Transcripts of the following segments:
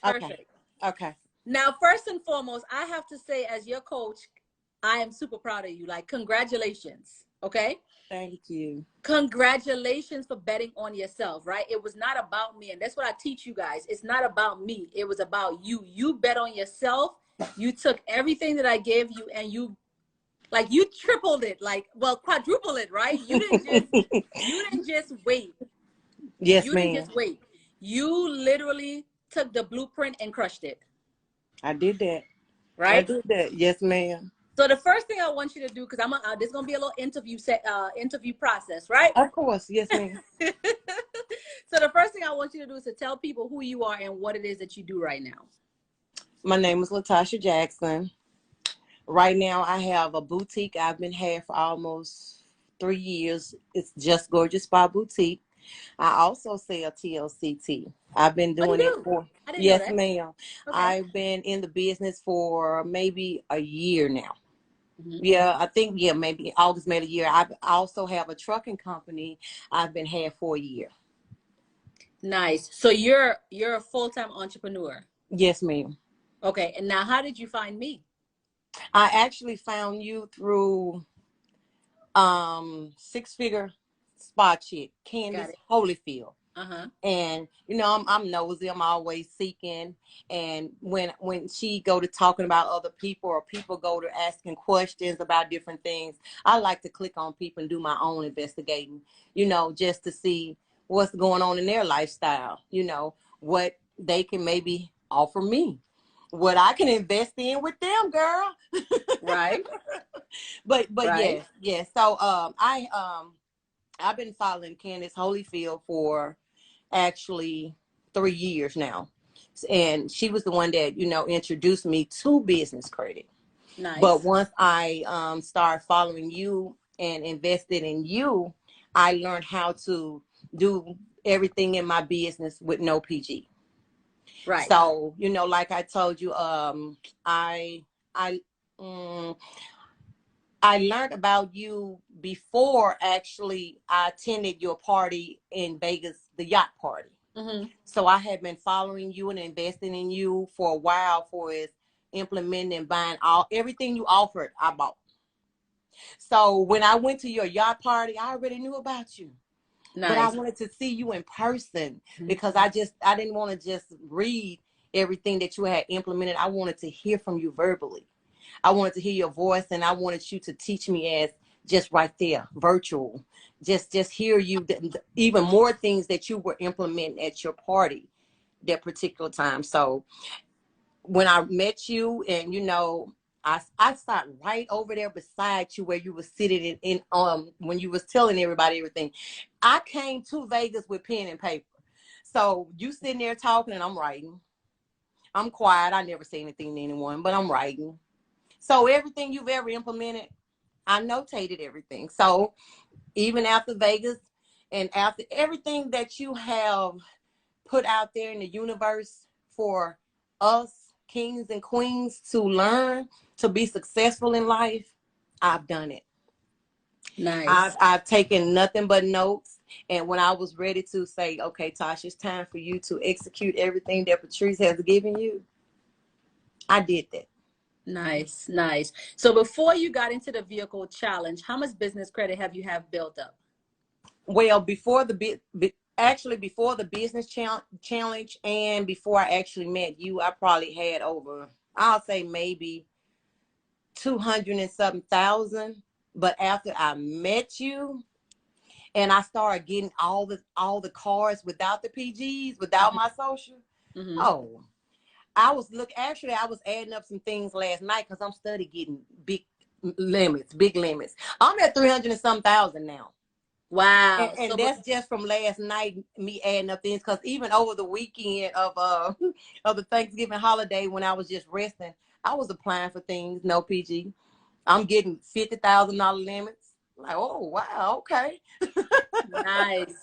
Okay. Perfect. Okay. Now, first and foremost, I have to say, as your coach, I am super proud of you. Like, congratulations. Okay. Thank you. Congratulations for betting on yourself, right? It was not about me. And that's what I teach you guys. It's not about me. It was about you. You bet on yourself. You took everything that I gave you and you tripled it, like, well, quadruple it, right? You didn't just wait. Yes, You didn't ma'am. just wait. You literally took the blueprint and crushed it, I did that. I right? did that. Yes, ma'am. So the first thing I want you to do, because there's gonna be a little interview process, right? Of course. Yes, ma'am. So the first thing I want you to do is to tell people who you are and what it is that you do right now. My name is Latasha Jackson. Right now, I have a boutique I've been had for almost 3 years. It's Just Gorgeous Spa Boutique. I also sell TLCT. I've been Oh, you doing it do? for, I didn't know yes, that. ma'am. Okay. I've been in the business for maybe a year now. Mm-hmm. Yeah, I think, yeah, maybe August made a year. I also have a trucking company I've been had for a year. Nice. So you're a full-time entrepreneur. Yes, ma'am. Okay. And now, how did you find me? I actually found you through Six Figure Spa Chick, Got Candace it. Holyfield. Uh-huh. And I'm nosy. I'm always seeking. And when she go to talking about other people, or people go to asking questions about different things, I like to click on people and do my own investigating. Just to see what's going on in their lifestyle. What they can maybe offer me, what I can invest in with them, girl. Right. But Right. yes. So I've been following Candace Holyfield for actually 3 years now. And she was the one that, introduced me to business credit. But Nice. once I started following you and invested in you, I learned how to do everything in my business with no PG. Right. So, like I told you, I I um, I learned about you before actually I attended your party in Vegas, the yacht party. Mm-hmm. So I had been following you and investing in you for a while for is implementing and buying everything you offered, I bought. So when I went to your yacht party, I already knew about you. But I Nice. wanted to see you in person because I didn't want to just read everything that you had implemented. I wanted to hear from you verbally. I wanted to hear your voice, and I wanted you to teach me as just right there, virtual. Just hear you, even more things that you were implementing at your party that particular time. So when I met you, and I sat right over there beside you where you were sitting in when you was telling everybody everything. I came to Vegas with pen and paper. So you sitting there talking and I'm writing. I'm quiet. I never say anything to anyone, but I'm writing. So everything you've ever implemented, I notated everything. So even after Vegas and after everything that you have put out there in the universe for us kings and queens to learn to be successful in life, I've done it. I've Nice. I've taken nothing but notes. And when I was ready to say, okay, Tasha, it's time for you to execute everything that Patrice has given you, I did that. Nice. Nice. So before you got into the vehicle challenge, how much business credit have you have built up? Well, actually before the business challenge and before I actually met you, I probably had over, I'll say maybe 200 and something thousand. But after I met you and I started getting all the cards without the PGs, without my social, Mm-hmm. oh, actually I was adding up some things last night because I'm studying getting big limits. I'm at 300 and some thousand now. And, Wow. and So, that's just from last night, me adding up things. Because even over the weekend of of the Thanksgiving holiday, when I was just resting, I was applying for things. No PG. I'm getting $50,000 limits. Like, oh wow, okay. nice.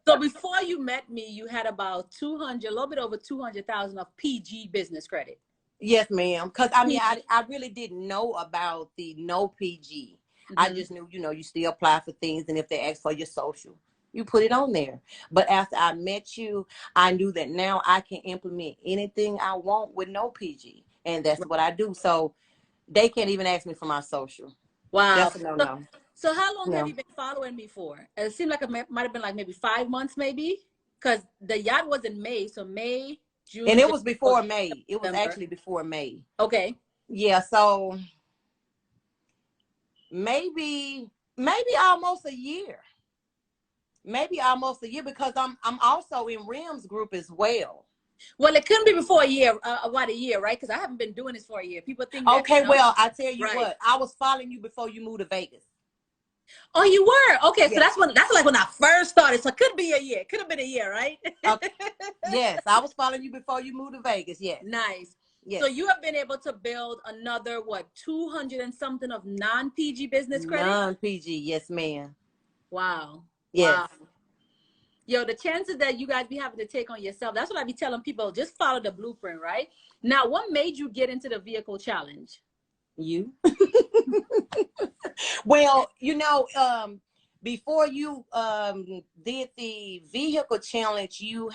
So before you met me, you had about 200, a little bit over 200,000 of PG business credit. Yes, ma'am. Because I mean, PG. I really didn't know about the no PG. I Mm-hmm. just knew, you still apply for things, and if they ask for your social. You put it on there. But after I met you, I knew that now I can implement anything I want with no PG. And that's what I do. So they can't even ask me for my social. Wow. That's a no So, no. so how long have No. you been following me for? It seemed like it might have been like maybe 5 months, maybe, because the yacht was in May. So May, And June, it July, was before August, May. It was September. actually before May. Okay. Yeah, so maybe almost a year. Maybe almost a year because I'm also in Rim's group as well. Well, it couldn't be before a year, about a year, right? Because I haven't been doing this for a year. People think that, Okay, well, I tell you right. what, I was following you before you moved to Vegas. Oh, you were? Okay, so Yes. that's like when I first started. So it could be a year. Could have been a year, right? Okay. Yes, I was following you before you moved to Vegas. Yes. Nice. So Yes. you have been able to build another, what, 200 and something of non-PG business credit? Non-PG, yes, ma'am. Wow. Yes. Wow. Yo, the chances that you guys be having to take on yourself, that's what I be telling people. Just follow the blueprint, right? Now, what made you get into the vehicle challenge? You. Well, before you did the vehicle challenge, you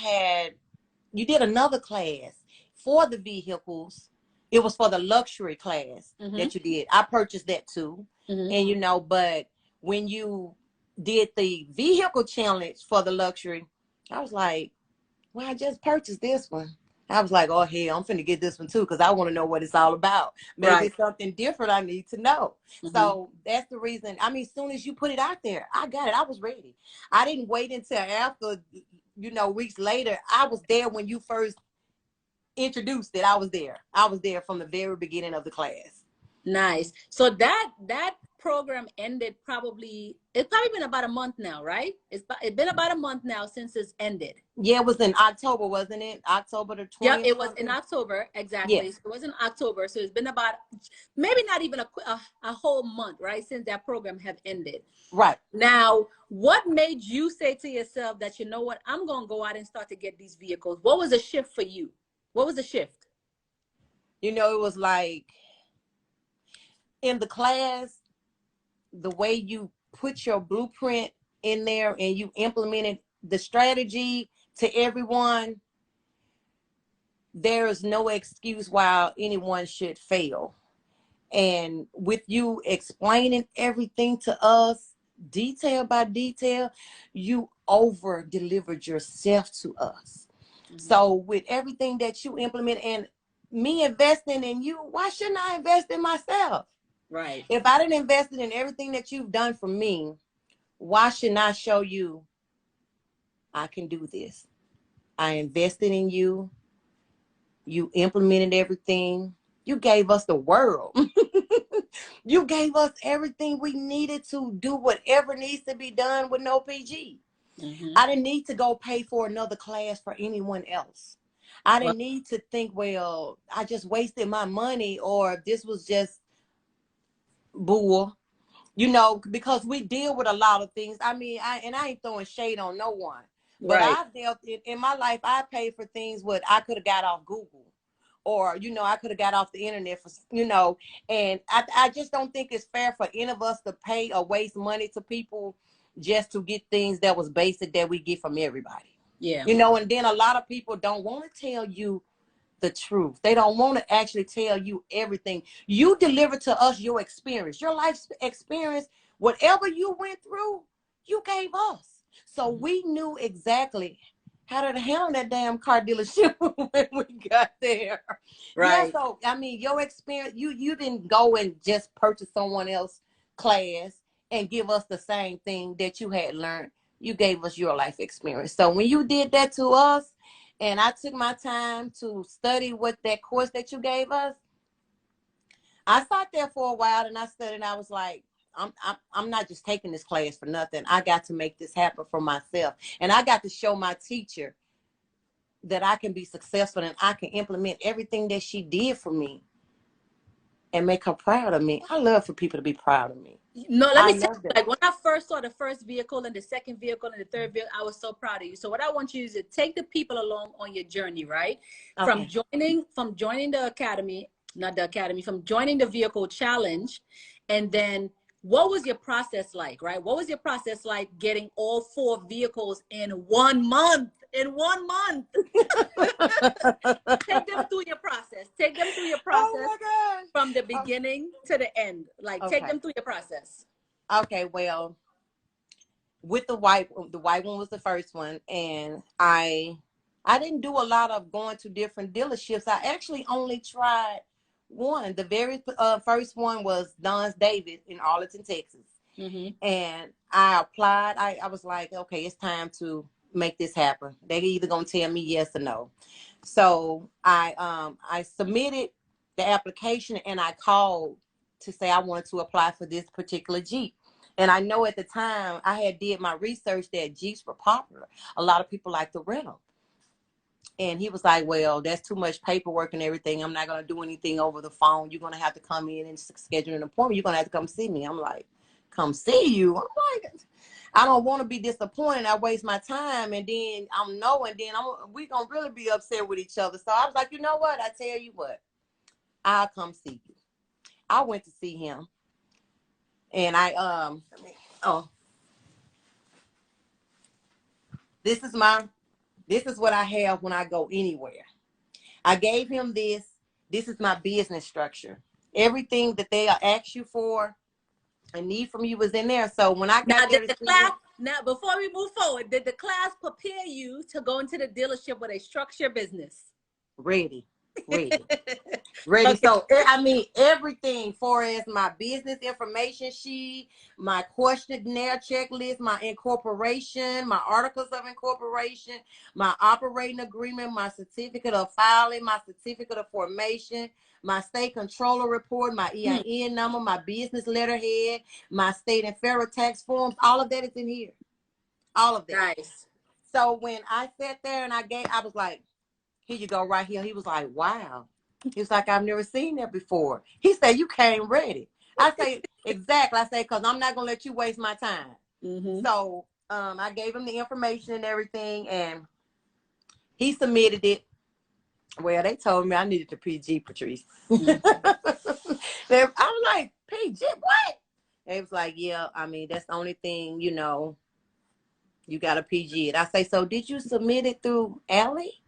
did another class for the vehicles. It was for the luxury class that you did. I purchased that too. And but when you did the vehicle challenge for the luxury, I was like, well, I just purchased this one. I was like, oh, hell, I'm finna get this one too because I want to know what it's all about. Maybe Right. it's something different I need to know. So that's the reason. I mean, as soon as you put it out there, I got it. I was ready. I didn't wait until after, weeks later. I was there when you first introduced it. I was there. I was there from the very beginning of the class. Nice. So that program ended it's probably been about a month now, right? It's been about a month now since it's ended. Yeah, it was in October, wasn't it? October the 20th. Yeah, it was in October, exactly. Yes. It was in October, so it's been about maybe not even a whole month, right, since that program had ended. Right. Now, what made you say to yourself that, you know what, I'm going to go out and start to get these vehicles? What was the shift for you? What was the shift? It was like in the class, the way you put your blueprint in there and you implemented the strategy to everyone, there is no excuse why anyone should fail. And with you explaining everything to us, detail by detail, you over delivered yourself to us. So with everything that you implement and me investing in you, why shouldn't I invest in myself? Right. If I didn't invest in everything that you've done for me, why shouldn't I show you I can do this? I invested in you. You implemented everything. You gave us the world. You gave us everything we needed to do whatever needs to be done with no PG. I didn't need to go pay for another class for anyone else. I didn't need to think, well, I just wasted my money or this was just bull. Because we deal with a lot of things. I mean, I ain't throwing shade on no one, but Right. I've dealt in my life. I paid for things what I could have got off Google, or I could have got off the internet for and I just don't think it's fair for any of us to pay or waste money to people just to get things that was basic that we get from everybody. Yeah. And then a lot of people don't want to tell you the truth. They don't want to actually tell you everything. You deliver to us your experience, your life experience, whatever you went through, you gave us. So we knew exactly how to handle that damn car dealership when we got there. Right. Yeah, so I mean, your experience, you didn't go and just purchase someone else's class and give us the same thing that you had learned. You gave us your life experience. So when you did that to us, and I took my time to study what that course that you gave us, I sat there for a while and I studied and I was like, I'm not just taking this class for nothing. I got to make this happen for myself. And I got to show my teacher that I can be successful and I can implement everything that she did for me and make her proud of me. I love for people to be proud of me. No, let me tell you, like when I first saw the first vehicle and the second vehicle and the third vehicle, I was so proud of you. So what I want you is to take the people along on your journey, right? Okay. From joining the academy, not the academy, from joining the vehicle challenge, and then what was your process like, right? What was your process like getting all 4 vehicles in 1 month? In 1 month. Take them through your process. Take them through your Oh process my gosh. from the beginning to the end. Like, take Okay. them through your process. Okay. Well, with the white one was the first one, and I didn't do a lot of going to different dealerships. I actually only tried one. The very first one was Don's David in Arlington, Texas. And I applied. I was like, okay, it's time to make this happen. They either gonna tell me yes or no. So I submitted the application and I called to say I wanted to apply for this particular Jeep. And I know at the time I had did my research that Jeeps were popular. A lot of people like to rent them. And he was like, well, that's too much paperwork and everything. I'm not going to do anything over the phone. You're going to have to come in and schedule an appointment. You're going to have to come see me. I'm like, come see you? I'm like, I don't want to be disappointed. I waste my time and then I'm no, and then we going to really be upset with each other. So I was like, you know what? I tell you what, I'll come see you. I went to see him and this is what I have when I go anywhere. I gave him this. This is my business structure. Everything that they ask you for and need from you is in there. So when I got there, now before we move forward, did the class prepare you to go into the dealership with a structured business? Ready. Okay. So I mean everything for as my business information sheet, my questionnaire checklist, my incorporation, my articles of incorporation, my operating agreement, my certificate of filing, my certificate of formation, my state controller report, my EIN number, my business letterhead, my state and federal tax forms, all of that is in here. All of that. Nice. So when I sat there and I was like, here you go right here. He was like, wow. He was like, I've never seen that before. He said, you came ready. I say, exactly. I say, because I'm not going to let you waste my time. So I gave him the information and everything, and he submitted it. Well, they told me I needed the PG, Patrice. I'm like, PG, what? They was like, yeah, I mean, that's the only thing, you know, you got a PG it. I say, so did you submit it through Allie?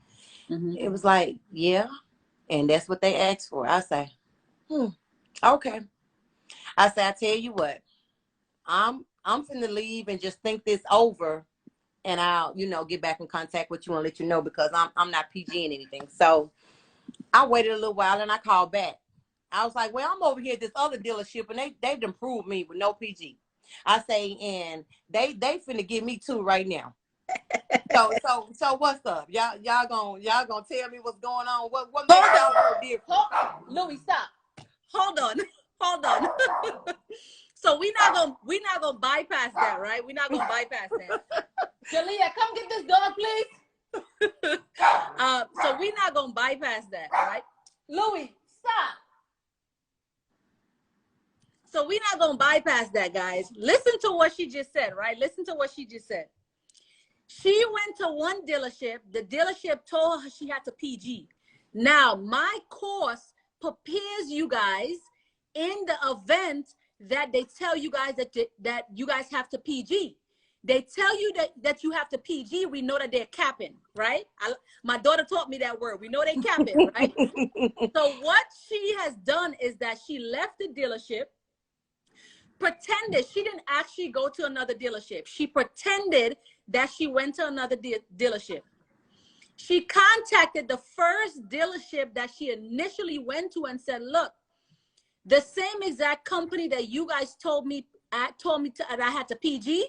It was like, yeah. And that's what they asked for. I say, okay. I say, I tell you what, I'm finna leave and just think this over, and I'll, you know, get back in contact with you and let you know, because I'm not PGing anything. So I waited a little while and I called back. I was like, well, I'm over here at this other dealership and they've improved me with no PG. I say, and they finna give me 2 right now. So what's up? Y'all gonna tell me what's going on? What makes y'all so different? Louis, stop. Hold on. So we're not gonna bypass that, right? We're not gonna bypass that. Jalea, come get this dog, please. So we're not gonna bypass that, right? Louis, stop. So we're not gonna bypass that, guys. Listen to what she just said, right? Listen to what she just said. She went to one dealership. The dealership told her she had to PG. Now, my course prepares you guys in the event that they tell you guys that you guys have to PG. They tell you that you have to PG. We know that they're capping, right? My daughter taught me that word. We know they're capping, right? So what she has done is that she left the dealership, pretended she didn't actually go to another dealership. She pretended that she went to another dealership. She contacted the first dealership that she initially went to and said, look, the same exact company that you guys told me that I had to PG,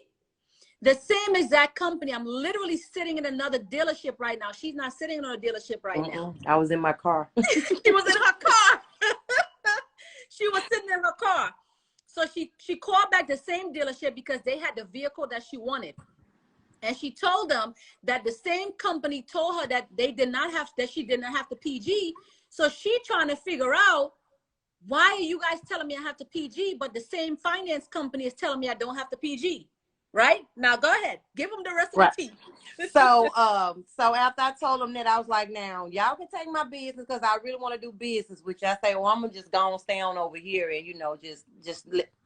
the same exact company. I'm literally sitting in another dealership right now. She's not sitting in a dealership right now. I was in my car. She was in her car. She was sitting in her car. So she called back the same dealership because they had the vehicle that she wanted. And she told them that the same company told her that she did not have to PG. So she trying to figure out, why are you guys telling me I have to PG, but the same finance company is telling me I don't have to PG? Right? Now go ahead. Give them the rest of the Right. tea. So after I told them that, I was like, now y'all can take my business because I really want to do business with you. I say, well, I'm gonna just go and stay on over here and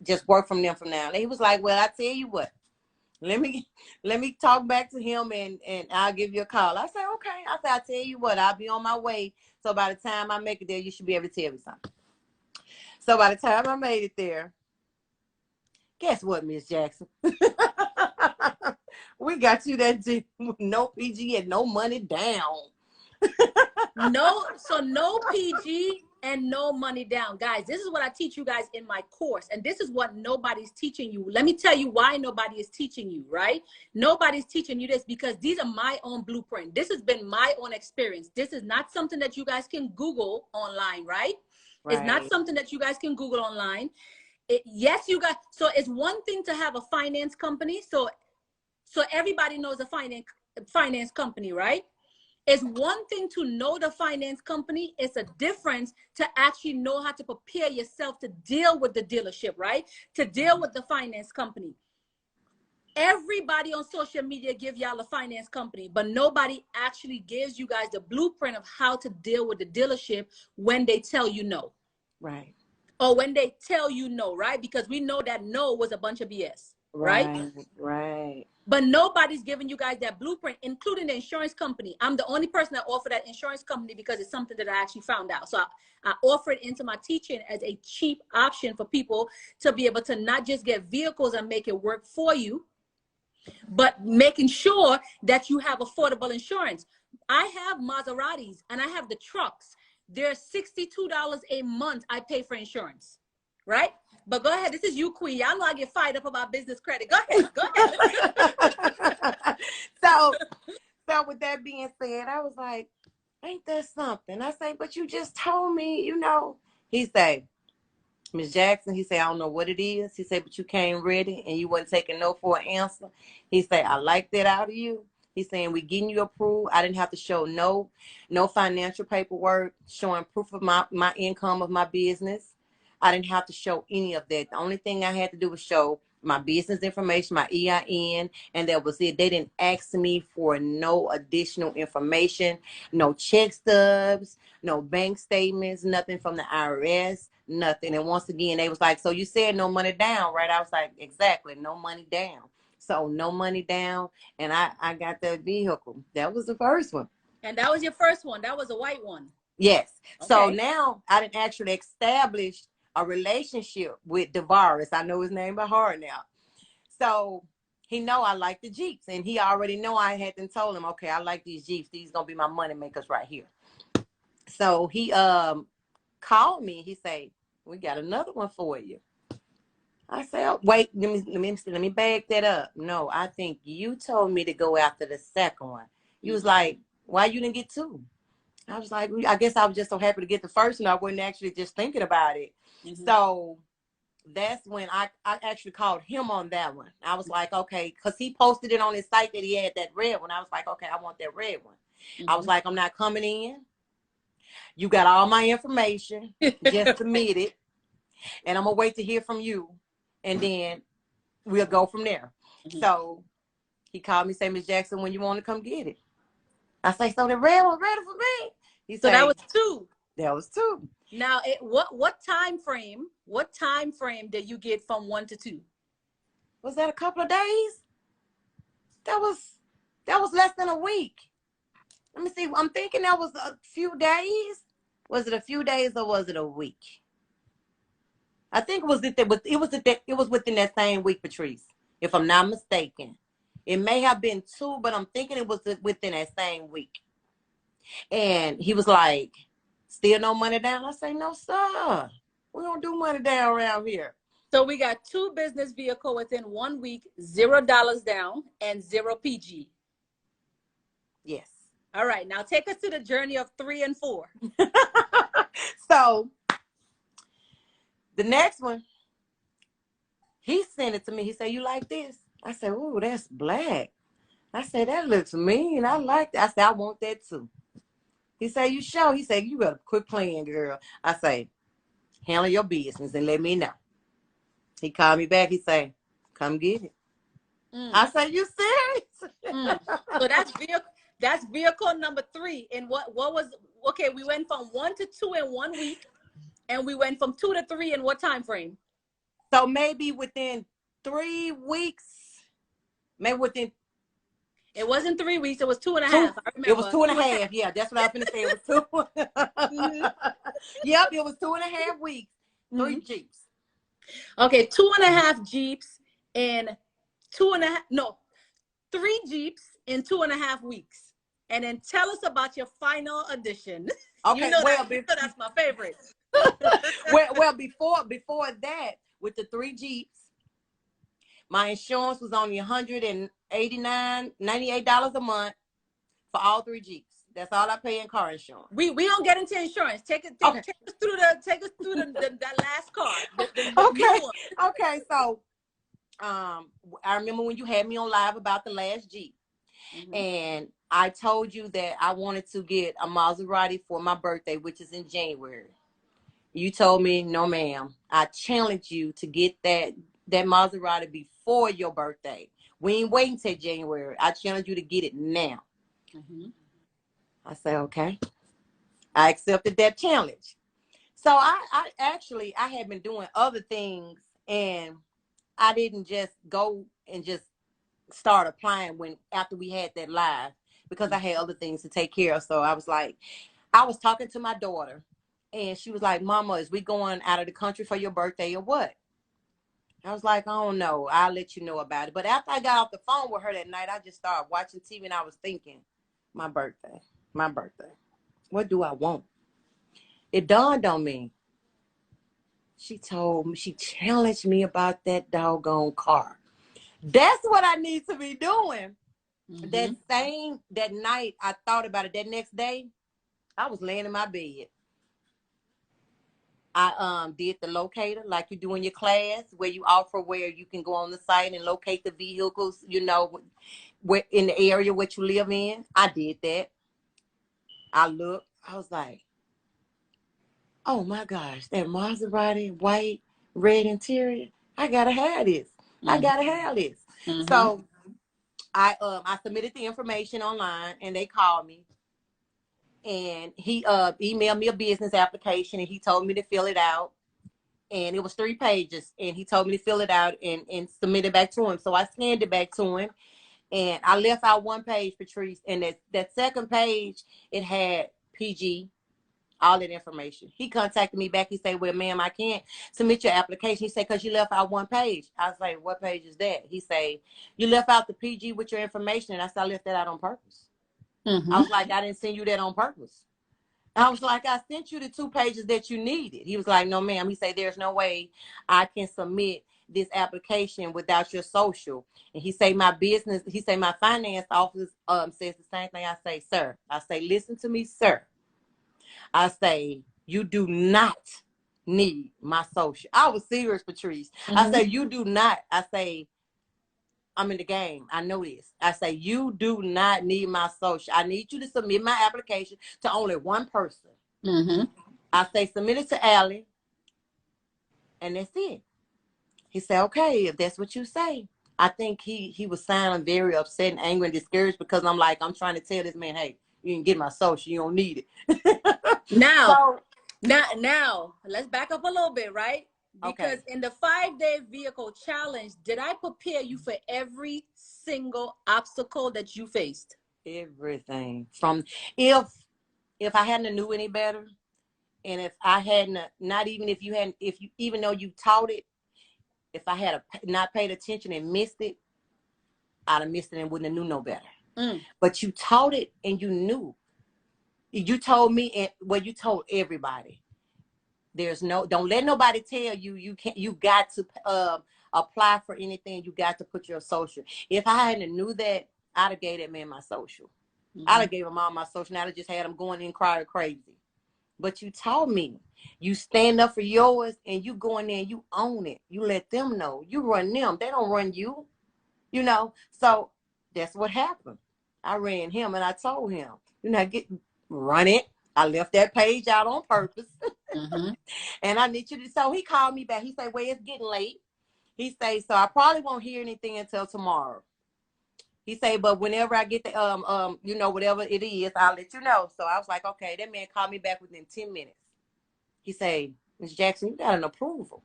just work from them from now. And he was like, well, I tell you what, let me talk back to him and I'll give you a call. I said, okay. I said, I tell you what, I'll be on my way. So by the time I make it there, you should be able to tell me something. So by the time I made it there, guess what, Miss Jackson? We got you that G with no PG and no money down. No PG and no money down. Guys, this is what I teach you guys in my course. And this is what nobody's teaching you. Let me tell you why nobody is teaching you, right? Nobody's teaching you this because these are my own blueprint. This has been my own experience. This is not something that you guys can Google online, right? It's not something that you guys can Google online. Yes, you guys. So it's one thing to have a finance company. So everybody knows a finance company, right? It's one thing to know the finance company. It's a difference to actually know how to prepare yourself to deal with the dealership, right? To deal with the finance company. Everybody on social media give y'all a finance company, but nobody actually gives you guys the blueprint of how to deal with the dealership when they tell you no. Right. Or when they tell you no, right? Because we know that no was a bunch of BS, right? Right. But nobody's giving you guys that blueprint, including the insurance company. I'm the only person that offer that insurance company because it's something that I actually found out. So I offer it into my teaching as a cheap option for people to be able to not just get vehicles and make it work for you, but making sure that you have affordable insurance. I have Maseratis and I have the trucks. They're $62 a month I pay for insurance, right? But go ahead. This is you, Queen. Y'all know I get fired up about business credit. Go ahead. Go ahead. So with that being said, I was like, ain't that something? I say, but you just told me, He say, Miss Jackson, he said, I don't know what it is. He said, but you came ready and you wasn't taking no for an answer. He said, I like that out of you. He's saying, we getting you approved. I didn't have to show no financial paperwork showing proof of my income of my business. I didn't have to show any of that. The only thing I had to do was show my business information, my EIN, and that was it. They didn't ask me for no additional information, no check stubs, no bank statements, nothing from the IRS, nothing. And once again, they was like, so you said no money down, right? I was like, exactly, no money down. So no money down, and I got that vehicle. That was the first one. And that was your first one. That was a white one. Yes. Okay. So now I didn't actually establish a relationship with DeVaris. I know his name by heart now. So he know I like the Jeeps, and he already know I hadn't told him, okay, I like these Jeeps. These gonna be my money makers right here. So he called me. He said, we got another one for you. I said, oh, wait, let me back that up. No, I think you told me to go after the second one. He was like, why you didn't get two? I was like, I guess I was just so happy to get the first one. I wasn't actually just thinking about it. Mm-hmm. So that's when I actually called him on that one. I was like, okay, because he posted it on his site that he had that red one. I was like, okay, I want that red one. Mm-hmm. I was like, I'm not coming in. You got all my information. Just submit it. And I'm going to wait to hear from you. And then we'll go from there. Mm-hmm. So he called me, say, Miss Jackson, when you want to come get it. I say, so the red one ready for me? He so say, that was two. That was two. Now, what time frame? What time frame did you get from 1 to 2? Was that a couple of days? That was less than a week. Let me see. I'm thinking that was a few days. Was it a few days or was it a week? I think it was within that same week, Patrice, if I'm not mistaken. It may have been 2, but I'm thinking it was within that same week. And he was like, still no money down? I say, no, sir. We don't do money down around here. So we got 2 business vehicle within 1 week, $0 down and 0 PG. Yes. All right. Now take us to the journey of 3 and 4. So the next one, he sent it to me. He said, you like this? I said, ooh, that's black. I said, that looks mean. I like that. I said, I want that too. He said, you sure? He said, you better quit playing, girl. I say, handle your business and let me know. He called me back. He said, come get it. I say, you serious? So that's vehicle number 3. And what was, okay, we went from 1 to 2 in 1 week, and we went from 2 to 3 in what time frame? So maybe within 3 weeks, maybe within. It wasn't 3 weeks. It was 2.5. I remember. It was 2.5. Yeah, that's what I was going to say. It was 2. Yep, it was 2.5 weeks. 3 Jeeps. Okay, 2.5 Jeeps in 3 Jeeps in 2.5 weeks. And then tell us about your final edition. Okay, that's my favorite. well, before that, with the 3 Jeeps, my insurance was only $98 a month for all 3 Jeeps. That's all I pay in car insurance. We don't get into insurance. Take us through that last car. Okay. Okay. So, I remember when you had me on live about the last Jeep, and I told you that I wanted to get a Maserati for my birthday, which is in January. You told me, no, ma'am. I challenge you to get that Maserati before your birthday. We ain't waiting till January. I challenge you to get it now. I said, okay. I accepted that challenge. So I actually had been doing other things, and I didn't just go and just start applying after we had that live, because I had other things to take care of. So I was like, I was talking to my daughter, and she was like, Mama, is we going out of the country for your birthday or what? I was like, I don't know. I'll let you know about it. But after I got off the phone with her that night, I just started watching TV, and I was thinking, my birthday. What do I want? It dawned on me. She challenged me about that doggone car. That's what I need to be doing. That night, I thought about it. That next day, I was laying in my bed. I did the locator like you do in your class, where you offer where you can go on the site and locate the vehicles, where in the area what you live in. I did that. I looked. I was like, oh my gosh, that Maserati white, red interior. I gotta have this. I gotta have this. So I submitted the information online, and they called me, and he emailed me a business application, and he told me to fill it out. And it was 3 pages, and he told me to fill it out and submit it back to him. So I scanned it back to him, and I left out 1 page, Patrice, and that second page, it had PG, all that information. He contacted me back. He said, well, ma'am, I can't submit your application. He said, because you left out 1 page. I was like, what page is that? He said, you left out the PG with your information. And I said, I left that out on purpose. I was like, I didn't send you that on purpose. I was like, I sent you the 2 pages that you needed. He was like, no, ma'am. He said, there's no way I can submit this application without your social. And he say, my finance office says the same thing. I say, sir. I say, listen to me, sir. I say, you do not need my social. I was serious, Patrice. I say, you do not. I say, I'm in the game. I know this. I say, you do not need my social. I need you to submit my application to only 1 person. I say, submit it to Allie, and that's it. He said, okay, if that's what you say. I think he was sounding very upset and angry and discouraged, because I'm trying to tell this man, hey, you can get my social. You don't need it. Now, let's back up a little bit, right? Because in the 5-day vehicle challenge, did I prepare you for every single obstacle that you faced? Everything. From if I hadn't knew any better, and if I hadn't, not even if you even though you taught it, if I had not paid attention and missed it, I'd have missed it and wouldn't have knew no better. But you taught it, and you knew. You told me, and you told everybody. Don't let nobody tell you you got to apply for anything. You got to put your social. If I hadn't knew that, I'd have gave that man my social. I'd have gave him all my social. Now I just had him going in crying crazy. But you taught me. You stand up for yours, and you go in there and you own it. You let them know. You run them. They don't run you. So that's what happened. I ran him, and I told him, run it. I left that page out on purpose. And I need you to. So he called me back. He said, well, it's getting late. He say, so I probably won't hear anything until tomorrow. He say, but whenever I get the you know, whatever it is, I'll let you know. So I was like, okay. That man called me back within 10 minutes. He say, Miss Jackson, you got an approval.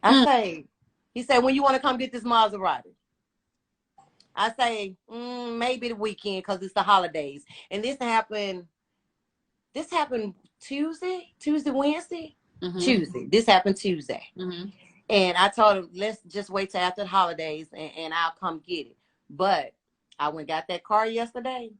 I say, he said, when you want to come get this Maserati? I say, maybe the weekend because it's the holidays. And this happened Tuesday, Wednesday, Tuesday. This happened Tuesday. And I told him, let's just wait till after the holidays and I'll come get it. But I went and got that car yesterday.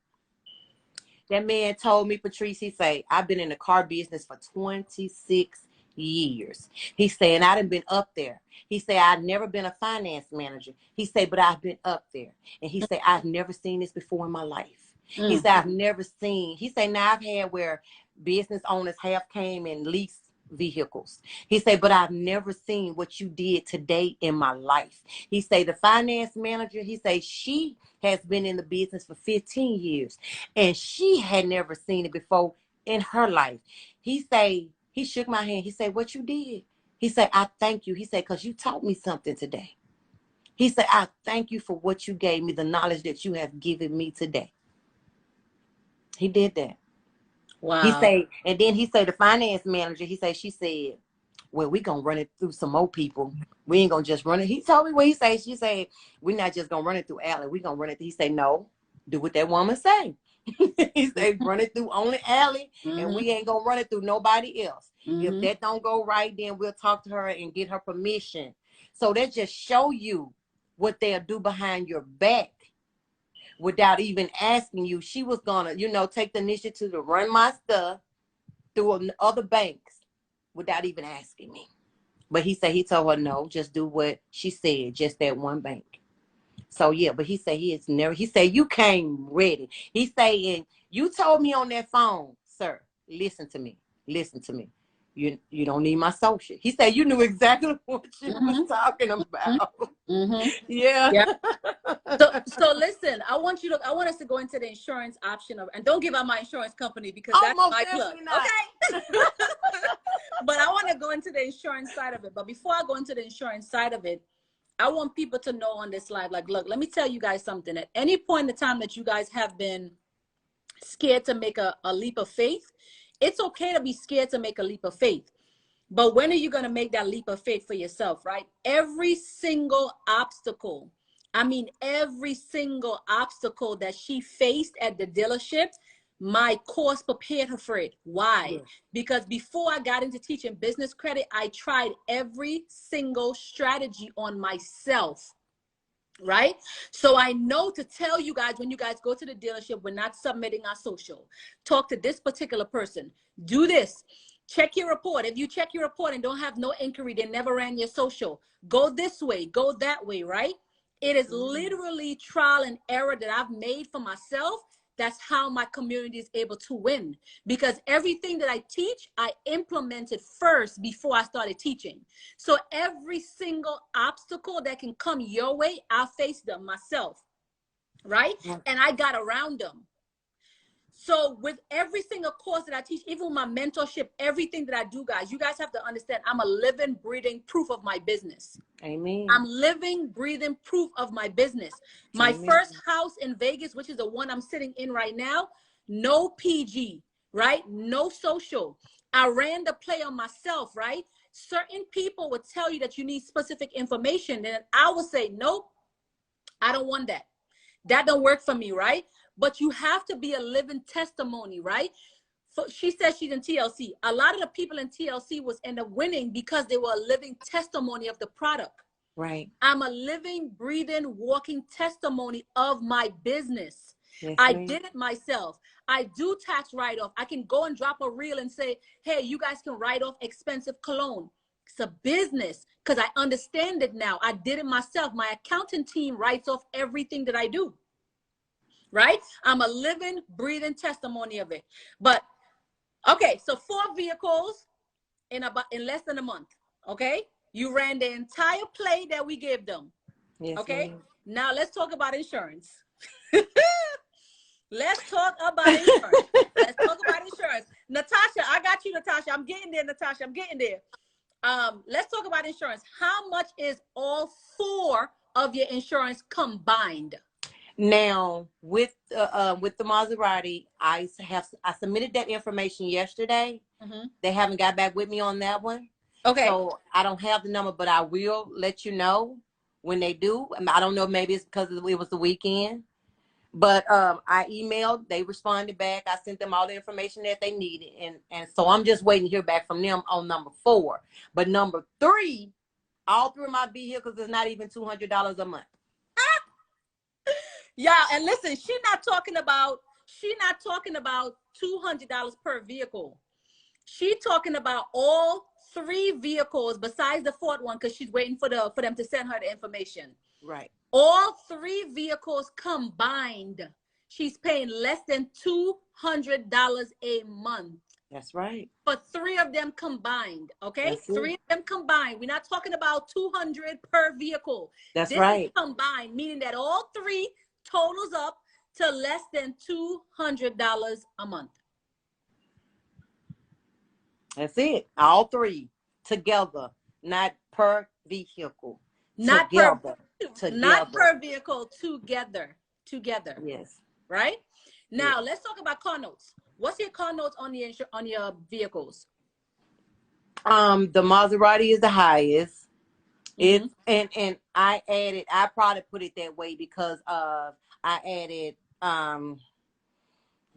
That man told me, Patrice, he say, I've been in the car business for 26 years. He said, and I done been up there. He said, I've never been a finance manager. He said, but I've been up there. And he said, I've never seen this before in my life. He said, I've never seen. He said, now I've had where business owners have came and leased vehicles. He said, but I've never seen what you did today in my life. He said, the finance manager, he said, she has been in the business for 15 years and she had never seen it before in her life. He said, he shook my hand. He said, what you did? He said, I thank you. He said, because you taught me something today. He said, I thank you for what you gave me, the knowledge that you have given me today. He did that. Wow. He say, and then he said the finance manager, he said, she said, well, we gonna run it through some more people. We ain't gonna just run it. He told me what he said. She said, we're not just gonna run it through Allie. We gonna run it. He said, no, do what that woman say. He said, run it through only Allie, and we ain't gonna run it through nobody else. If that don't go right, then we'll talk to her and get her permission. So that just show you what they'll do behind your back. Without even asking you, she was gonna, you know, take the initiative to run my stuff through other banks without even asking me. But he said, he told her, no, just do what she said, just that one bank. So yeah, but he said he said, you came ready. He said, and you told me on that phone, sir, listen to me. You don't need my social. He said, you knew exactly what you was talking about. Yeah. So listen, I want us to go into the insurance option of, and don't give out my insurance company because that's my plug. Okay. But I want to go into the insurance side of it. But before I go into the insurance side of it, I want people to know on this live, like, look, let me tell you guys something. At any point in the time that you guys have been scared to make a leap of faith, it's okay to be scared to make a leap of faith. But when are you going to make that leap of faith for yourself, right? Every single obstacle, every single obstacle that she faced at the dealership, my course prepared her for it. Why? Yes. Because before I got into teaching business credit, I tried every single strategy on myself. Right? So I know to tell you guys, when you guys go to the dealership, we're not submitting our social. Talk to this particular person. Do this. Check your report. If you check your report and don't have no inquiry, they never ran your social. Go this way, go that way, right? It is literally trial and error that I've made for myself. That's how my community is able to win. Because everything that I teach, I implemented first before I started teaching. So every single obstacle that can come your way, I faced them myself, right? And I got around them. So with every single course that I teach, even with my mentorship, everything that I do, guys, you guys have to understand, I'm a living, breathing proof of my business. Amen. I'm living, breathing proof of my business. My first house in Vegas, which is the one I'm sitting in right now, no PG, right? No social. I ran the play on myself, right? Certain people would tell you that you need specific information. And I would say, nope, I don't want that. That don't work for me, right? But you have to be a living testimony, right? So she says she's in TLC. A lot of the people in TLC was end up winning because they were a living testimony of the product. Right. I'm a living, breathing, walking testimony of my business. Yes, I did it myself. I do tax write-off. I can go and drop a reel and say, hey, you guys can write off expensive cologne. It's a business because I understand it now. I did it myself. My accounting team writes off everything that I do. Right? I'm a living, breathing testimony of it. But okay, so 4 vehicles in less than a month. Okay, you ran the entire play that we gave them. Yes, okay, now let's talk about insurance. Let's talk about insurance. Let's talk about insurance. Natasha, I got you, Natasha. I'm getting there, Natasha. I'm getting there. let's talk about insurance. How much is all 4 of your insurance combined? Now, with the Maserati, I submitted that information yesterday. They haven't got back with me on that one. Okay. So I don't have the number, but I will let you know when they do. I don't know, maybe it's because it was the weekend. But I emailed, they responded back. I sent them all the information that they needed. And so I'm just waiting to hear back from them on number 4. But number 3, all 3 of my vehicles is not even $200 a month. Yeah, and listen, she's not talking about $200 per vehicle. She's talking about all 3 vehicles besides the 4th one, because she's waiting for them to send her the information. Right. All 3 vehicles combined, she's paying less than $200 a month. That's right. For 3 of them combined, okay? That's 3 of them combined. We're not talking about $200 per vehicle. That's this right. Is combined, meaning that all 3 totals up to less than $200 a month. That's it. All 3 together, not per vehicle. Not together. Per vehicle, together. Yes. Right? Now, let's talk about car notes. What's your car notes on your vehicles? The Maserati is the highest. It's and I probably put it that way because I added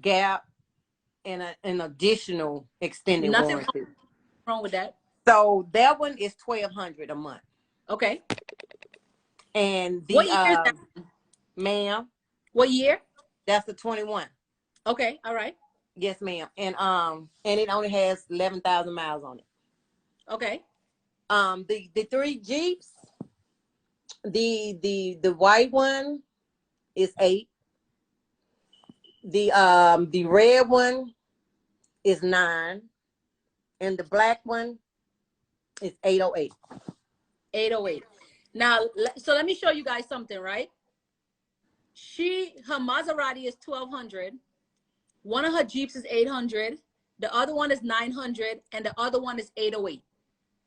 Gap and an additional extended warranty. Nothing wrong with that. So that one is $1,200 a month. Okay. And the what year is that? Ma'am. What year? That's the 21. Okay, all right. Yes, ma'am. And it only has 11,000 miles on it. Okay. The 3 Jeeps, the white one is 8. The red one is 9, and the black one is 808. 808. Now, so let me show you guys something, right? Her Maserati is 1,200. One of her Jeeps is 800. The other one is 900, and the other one is 808,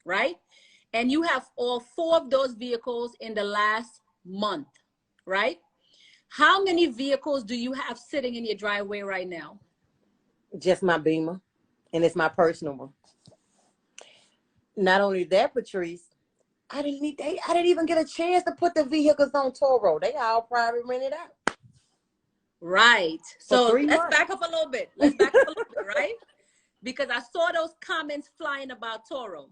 right? And you have all 4 of those vehicles in the last month, right? How many vehicles do you have sitting in your driveway right now? Just my Beamer, and it's my personal one. Not only that, Patrice, I didn't even get a chance to put the vehicles on Toro. They all private rented out. Right. So let's back up a little bit. Right? Because I saw those comments flying about Toro.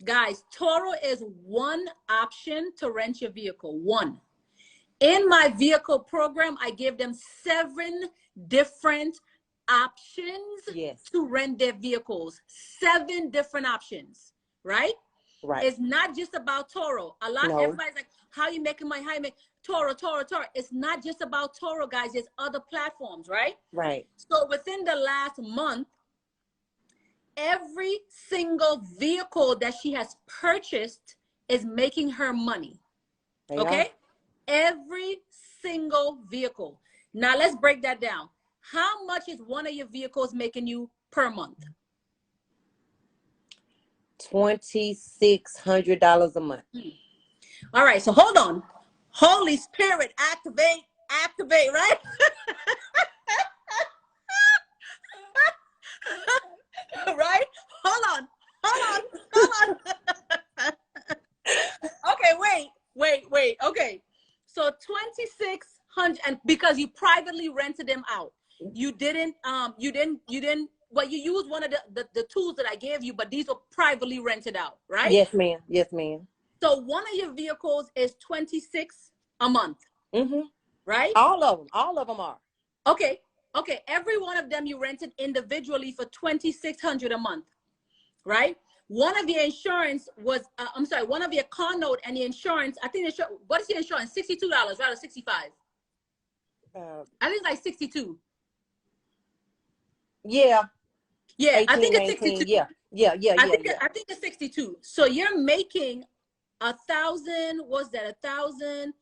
Guys, Toro is one option to rent your vehicle. One. In my vehicle program, I give them 7 different options to rent their vehicles. 7 different options, right? Right. It's not just about Toro. Everybody's like, how you making money? How you make Toro? It's not just about Toro, guys. There's other platforms, right? Right. So within the last month, every single vehicle that she has purchased is making her money. Okay? Every single vehicle. Now let's break that down. How much is one of your vehicles making you per month? $2,600 a month. All right, so hold on. Holy Spirit, activate, right? Right? Hold on. Okay, wait. Okay. So 2,600, and because you privately rented them out, you didn't well, you used one of the tools that I gave you, but these were privately rented out, right? Yes, ma'am. Yes, ma'am. So one of your vehicles is 26 a month. Right? All of them are. Okay. Every one of them you rented individually for $2,600 a month, right? One of your insurance was, one of your car note and the insurance, I think what is your insurance? $62, right? Or 65? I think it's like 62. Yeah. Yeah, 18, I think it's 19, 62. Yeah. I think it's 62. So you're making 1,000, what's that? 1,007,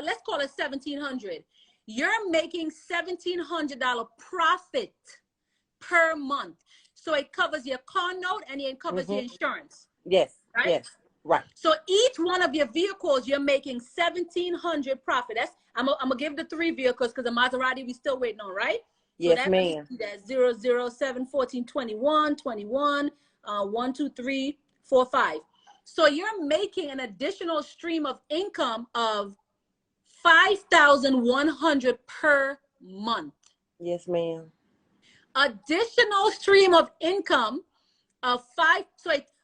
let's call it 1,700. You're making $1,700 profit per month. So it covers your car note and it covers your insurance. Yes. right? Yes. Right. So each one of your vehicles, you're making 1,700 profit. That's I'm gonna give the 3 vehicles because the Maserati we still waiting on, right? So Yes, that brings ma'am. me that 0, 0, 7, 14, 21, 21, 1, 2, 3, 4, 5. So you're making an additional stream of income of 5,100 per month. Yes, ma'am. Additional stream of income of 5.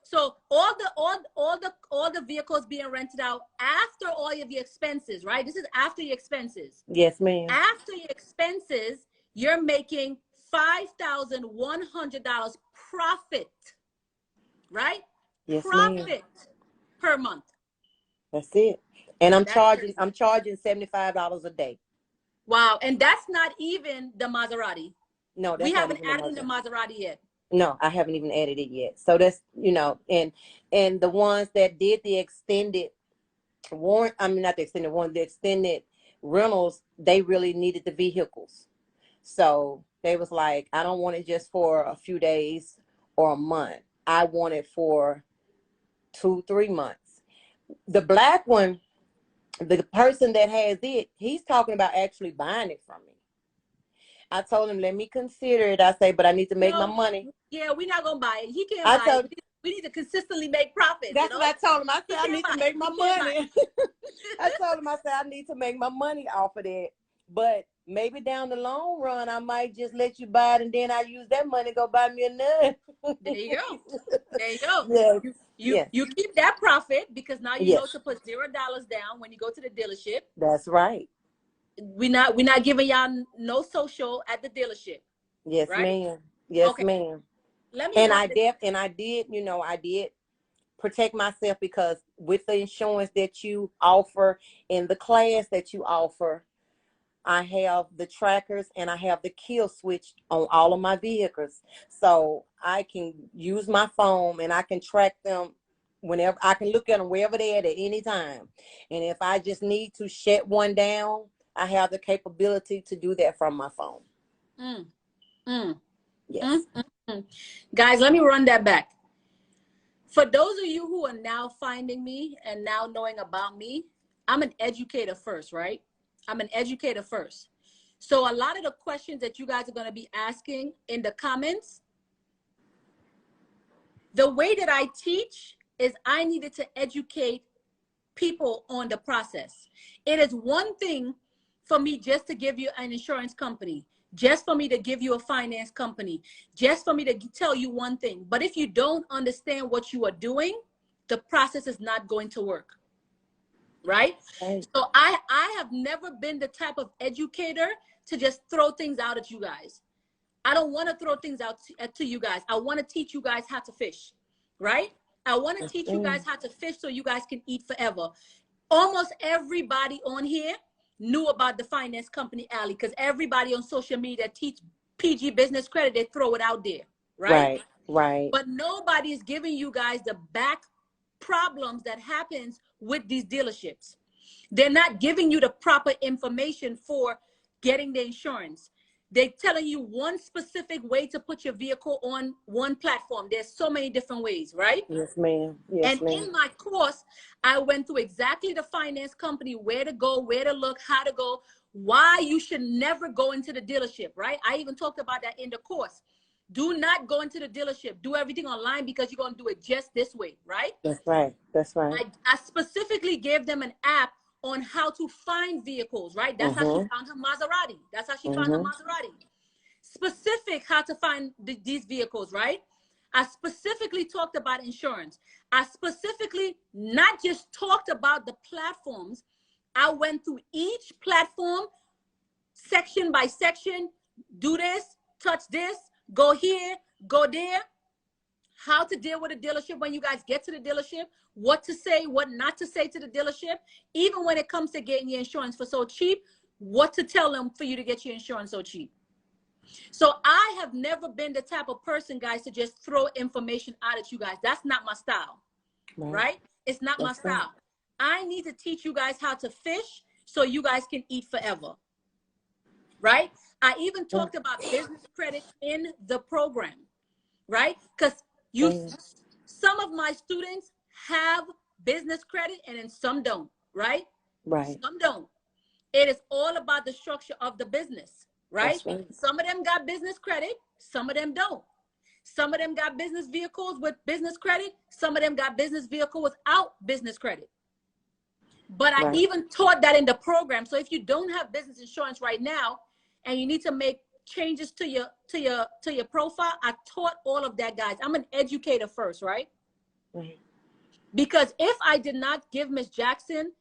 So all the vehicles being rented out after all of your expenses, right? This is after your expenses. Yes, ma'am. After your expenses, you're making $5,100 profit, right? Yes, ma'am. Profit per month. That's it. And That's crazy. I'm charging $75 a day. Wow. And that's not even the Maserati. No, We that's not haven't even the added in the Maserati. Maserati yet. No, I haven't even added it yet. So that's, and the ones that did the extended warrant, I mean, not the extended one, the extended rentals, they really needed the vehicles. So they was like, I don't want it just for a few days or a month. I want it for 2, 3 months. The black one, the person that has it, he's talking about actually buying it from me. I told him, let me consider it. I say, but I need to make my No, money. yeah, we're not gonna buy it. He can't I buy told it. We need to consistently make profits, That's what I told him. I He said, I can't need to buy it. make my He can't buy money. I told him, I said, I need to make my money off of that. But maybe down the long run, I might just let you buy it and then I use that money to go buy me another. it. There you go. There you go. Yes. Yes. You keep that profit because now you know Yes. to put $0 down when you go to the dealership. That's right. We're not giving y'all no social at the dealership, Yes, right? ma'am. Yes, Okay. ma'am. Let me And run I this. did, I did protect myself because with the insurance that you offer in the class that you offer, I have the trackers and I have the kill switch on all of my vehicles. So I can use my phone and I can track them whenever I can look at them wherever they're at any time. And if I just need to shut one down, I have the capability to do that from my phone. Mm, mm, mm, Yes. mm, mm. Guys, let me run that back. For those of you who are now finding me and now knowing about me, I'm an educator first, right? I'm an educator first. So a lot of the questions that you guys are going to be asking in the comments, the way that I teach is I needed to educate people on the process. It is one thing for me just to give you an insurance company, just for me to give you a finance company, just for me to tell you one thing. But if you don't understand what you are doing, the process is not going to work. Right? Right. So I have never been the type of educator to just throw things out at you guys. I don't want to throw things out to you guys. I want to teach you guys how to fish, right? I want to teach you guys how to fish so you guys can eat forever. Almost everybody on here knew about the finance company Alley because everybody on social media teach PG business credit. They throw it out there, right? Right. Right. But nobody is giving you guys the back problems that happens with these dealerships. They're not giving you the proper information for getting the insurance. They're telling you one specific way to put your vehicle on one platform. There's so many different ways, right? Yes, ma'am. Yes, And ma'am. in my course, I went through exactly the finance company, where to go, where to look, how to go, why you should never go into the dealership, right? I even talked about that in the course. Do not go into the dealership. Do everything online because you're going to do it just this way, right? That's right. That's right. I specifically gave them an app on how to find vehicles, right? That's how she found her Maserati. That's how she found her Maserati. Specific how to find these vehicles, right? I specifically talked about insurance. I specifically not just talked about the platforms. I went through each platform section by section. Do this, touch this, go here, go there. How to deal with a dealership when you guys get to the dealership, what to say, what not to say to the dealership, even when it comes to getting your insurance for so cheap, what to tell them for you to get your insurance so cheap. So I have never been the type of person, guys, to just throw information out at you guys. That's not my style, right? It's not my style. I need to teach you guys how to fish so you guys can eat forever, right? I even talked about business credit in the program, right? Because some of my students have business credit and then some don't, right? Right. Some don't. It is all about the structure of the business, right? That's right. Some of them got business credit, some of them don't. Some of them got business vehicles with business credit, some of them got business vehicle without business credit. But I Right. even taught that in the program. So if you don't have business insurance right now and you need to make changes to your profile, I taught all of that, guys. I'm an educator first, right? Right. Because if I did not give Miss Jackson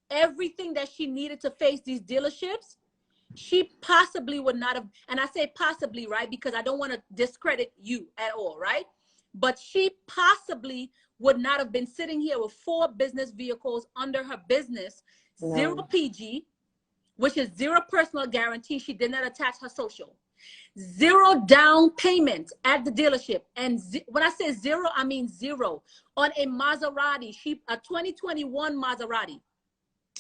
everything that she needed to face these dealerships, she possibly would not have, and I say possibly, right, because I don't want to discredit you at all, right? But she possibly would not have been sitting here with 4 business vehicles under her business, No. 0 PG, which is 0 personal guarantee. She did not attach her social. 0 down payment at the dealership. And when I say 0, I mean 0 on a Maserati. A 2021 Maserati.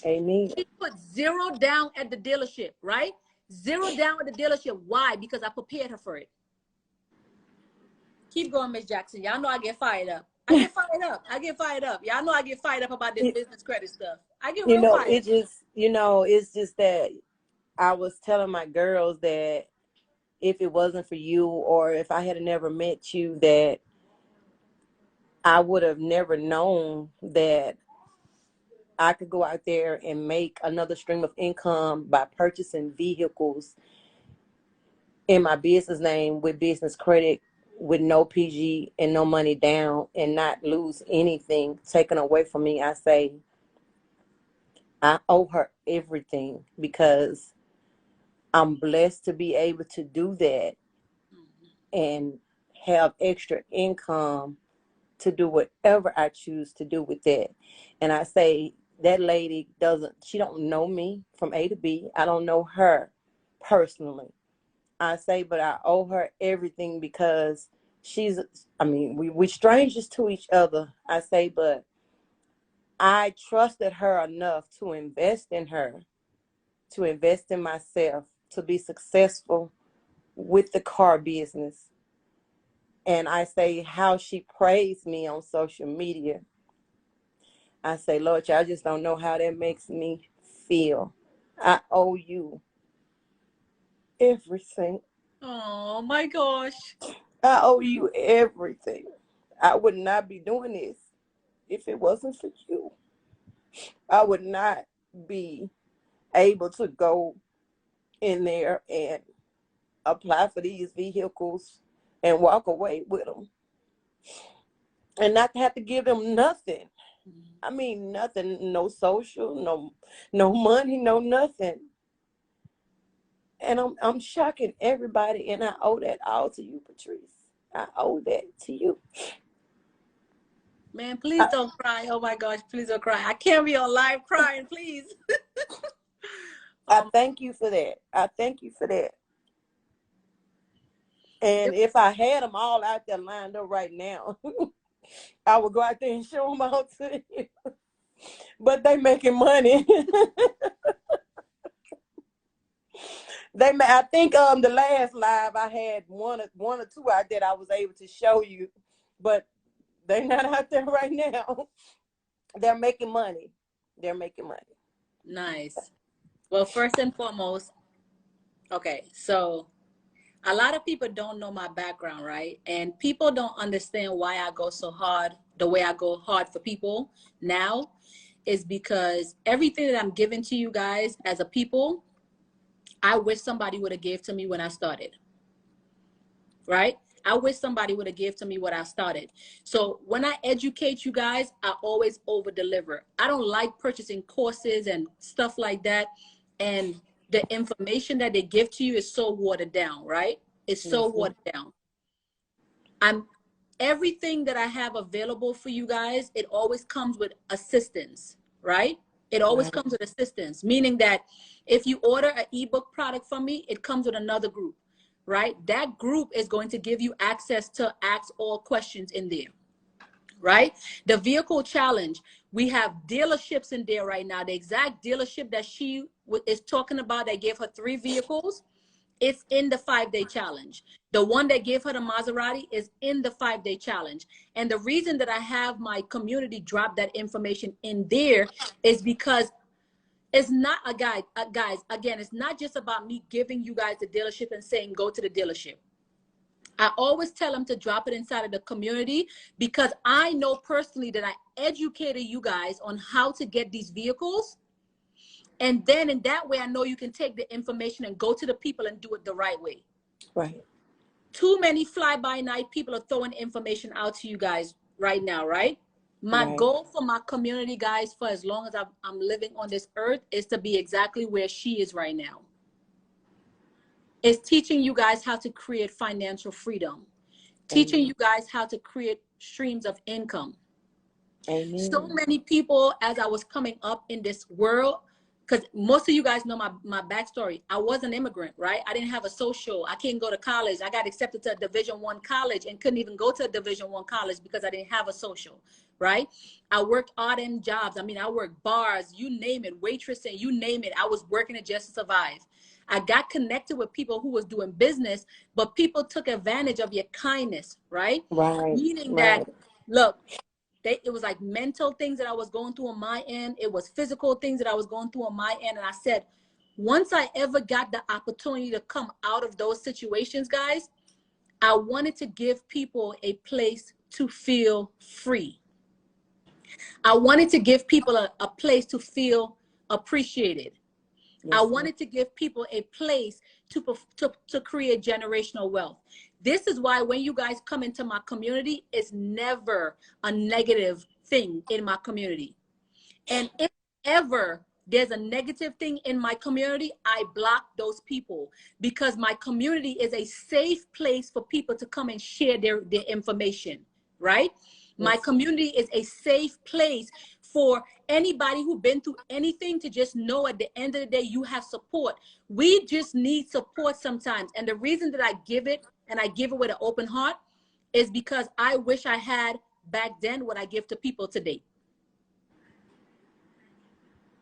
Amen. She put 0 down at the dealership, right? 0 down at the dealership. Why? Because I prepared her for it. Keep going, Miss Jackson. Y'all know I get fired up. I get fired up. Y'all know I get fired up about this business credit stuff. I get real fired up. It's just that I was telling my girls that if it wasn't for you, or if I had never met you, that I would have never known that I could go out there and make another stream of income by purchasing vehicles in my business name with business credit, with no PG and no money down, and not lose anything taken away from me. I say I owe her everything because I'm blessed to be able to do that and have extra income to do whatever I choose to do with that. And I say that lady she don't know me from A to B. I don't know her personally. I say, but I owe her everything because we strangers to each other. I say, but I trusted her enough to invest in her, to invest in myself, to be successful with the car business. And I say how she praised me on social media. I say, Lord, I just don't know how that makes me feel. I owe you everything. Oh my gosh. I owe you everything. I would not be doing this if it wasn't for you. I would not be able to go in there and apply for these vehicles and walk away with them and not have to give them nothing. I mean, nothing, no social, no money, no nothing. And I'm shocking everybody, and I owe that all to you, Patrice. I owe that to you. Man, please don't cry. Oh my gosh, please don't cry. I can't be on live crying, please. I thank you for that. I thank you for that. And if I had them all out there lined up right now, I would go out there and show them all to you. But they making money. I think the last live I had one or two out there I was able to show you, but they're not out there right now. They're making money. They're making money. Nice. Well, first and foremost, okay, so a lot of people don't know my background, right? And people don't understand why I go so hard, the way I go hard for people now is because everything that I'm giving to you guys as a people, I wish somebody would have gave to me when I started, right? I wish somebody would have gave to me what I started. So when I educate you guys, I always over deliver. I don't like purchasing courses and stuff like that. And the information that they give to you is so watered down, right? It's so watered down. Everything that I have available for you guys, it always comes with assistance, right? It always comes with assistance, meaning that if you order an ebook product from me, it comes with another group, right? That group is going to give you access to ask all questions in there, right? The vehicle challenge, we have dealerships in there right now. The exact dealership that she is talking about that gave her 3 vehicles It's in the 5-day challenge. The one that gave her the Maserati is in the 5-day challenge. And the reason that I have my community drop that information in there is because it's not guys, again, it's not just about me giving you guys the dealership and saying, go to the dealership. I always tell them to drop it inside of the community, because I know personally that I educated you guys on how to get these vehicles. And then in that way, I know you can take the information and go to the people and do it the right way. Right. Too many fly-by-night people are throwing information out to you guys right now, right? My goal for my community, guys, for as long as I'm living on this earth, is to be exactly where she is right now. It's teaching you guys how to create financial freedom. Teaching you guys how to create streams of income. Amen. So many people, as I was coming up in this world, because most of you guys know my backstory. I was an immigrant, right? I didn't have a social. I couldn't go to college. I got accepted to a Division I college and couldn't even go to a Division I college because I didn't have a social, right? I worked odd end jobs. I mean, I worked bars, you name it, waitressing, you name it. I was working it just to survive. I got connected with people who was doing business, but people took advantage of your kindness, right? Right. Meaning that, look, it was like mental things that I was going through on my end. It was physical things that I was going through on my end. And I said, once I ever got the opportunity to come out of those situations, guys, I wanted to give people a place to feel free. I wanted to give people a place to feel appreciated. I wanted to give people a place to create generational wealth. This is why when you guys come into my community, it's never a negative thing in my community. And if ever there's a negative thing in my community, I block those people, because my community is a safe place for people to come and share their information, right? My community is a safe place for anybody who's been through anything to just know at the end of the day, you have support. We just need support sometimes. And the reason that I give it, and I give it with an open heart, is because I wish I had back then what I give to people today.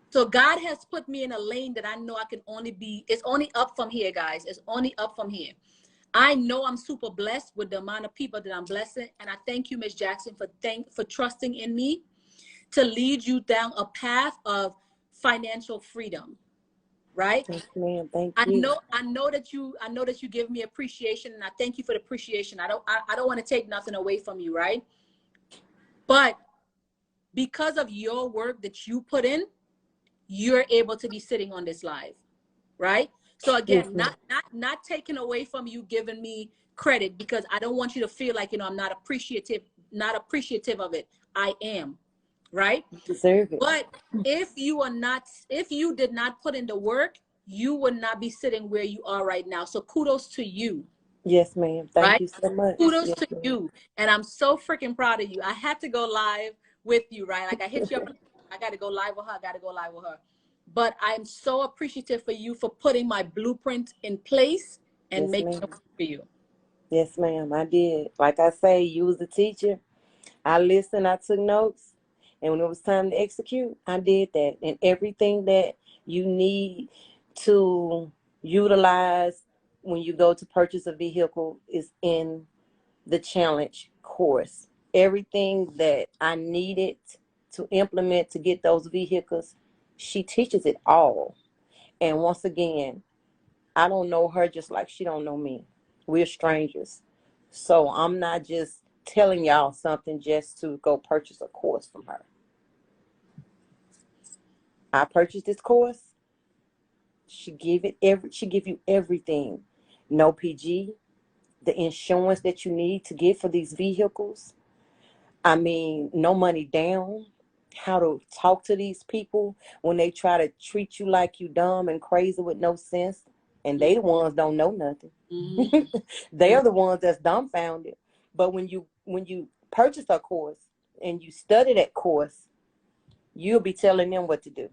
So God has put me in a lane that I know I can only be, it's only up from here, guys. It's only up from here. I know I'm super blessed with the amount of people that I'm blessing. And I thank you, Ms. Jackson, for trusting in me to lead you down a path of financial freedom. Right? Yes, ma'am. Thank you. I know that you give me appreciation, and I thank you for the appreciation. I don't want to take nothing away from you, right? But because of your work that you put in, you're able to be sitting on this live, right? So again, not taking away from you giving me credit, because I don't want you to feel like, I'm not appreciative of it. I am, right? You deserve it. But if you did not put in the work, you would not be sitting where you are right now. So kudos to you. Yes, ma'am. Thank you so much. Kudos to you. And I'm so freaking proud of you. I had to go live with you, right? Like I hit you up. I got to go live with her. But I'm so appreciative for you for putting my blueprint in place and making it work for you. Yes, ma'am. I did. Like I say, you was the teacher. I listened. I took notes. And when it was time to execute, I did that. And everything that you need to utilize when you go to purchase a vehicle is in the challenge course. Everything that I needed to implement to get those vehicles, she teaches it all. And once again, I don't know her just like she don't know me. We're strangers. So I'm not just telling y'all something just to go purchase a course from her. I purchased this course. She give you everything. No PG, the insurance that you need to get for these vehicles. I mean, no money down. How to talk to these people when they try to treat you like you dumb and crazy with no sense. And they the ones don't know nothing. Mm-hmm. They are the ones that's dumbfounded. But when you purchase a course and you study that course, you'll be telling them what to do.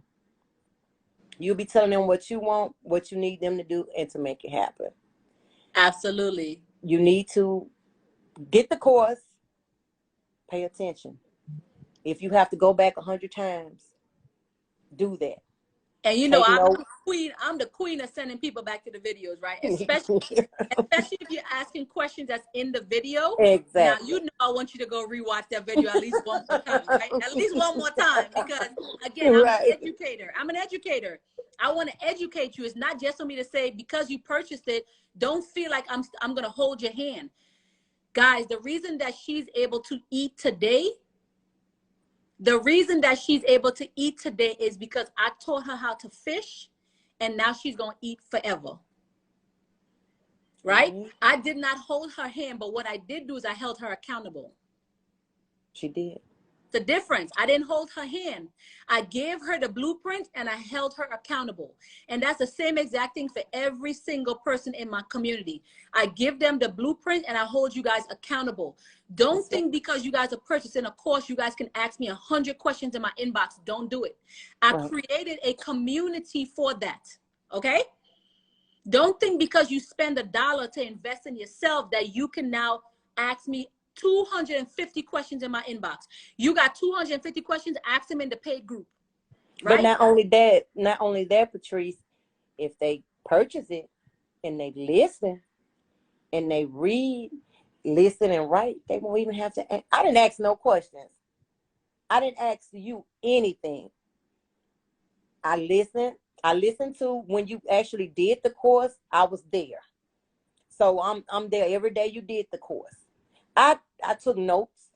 You'll be telling them what you want, what you need them to do, and to make it happen. Absolutely. You need to get the course, pay attention. If you have to go back 100 times, do that. And you know, Take I'm notes. the queen. I'm the queen of sending people back to the videos, right? Especially if you're asking questions that's in the video. Now, Exactly. you know, I want you to go rewatch that video at least one more time, right? At least one more time, because again, I'm an Right. educator. I'm an educator. I want to educate you. It's not just for me to say because you purchased it, don't feel like I'm going to hold your hand. Guys, the reason that she's able to eat today, is because I taught her how to fish, and now she's going to eat forever. Right? Mm-hmm. I did not hold her hand, but what I did do is I held her accountable. She did. The difference, I didn't hold her hand. I gave her the blueprint and I held her accountable. And that's the same exact thing for every single person in my community. I give them the blueprint and I hold you guys accountable. Don't think because you guys are purchasing a course, you guys can ask me 100 questions in my inbox. Don't do it. I created a community for that. Okay? Don't think because you spend $1 to invest in yourself that you can now ask me 250 questions in my inbox. You got 250 questions, ask them in the paid group. Right? But not only that, Patrice, if they purchase it and they listen and they read, listen and write, they won't even have to. I didn't ask no questions. I didn't ask you anything. I listened. I listened to when you actually did the course. I was there. So I'm there every day you did the course. I took notes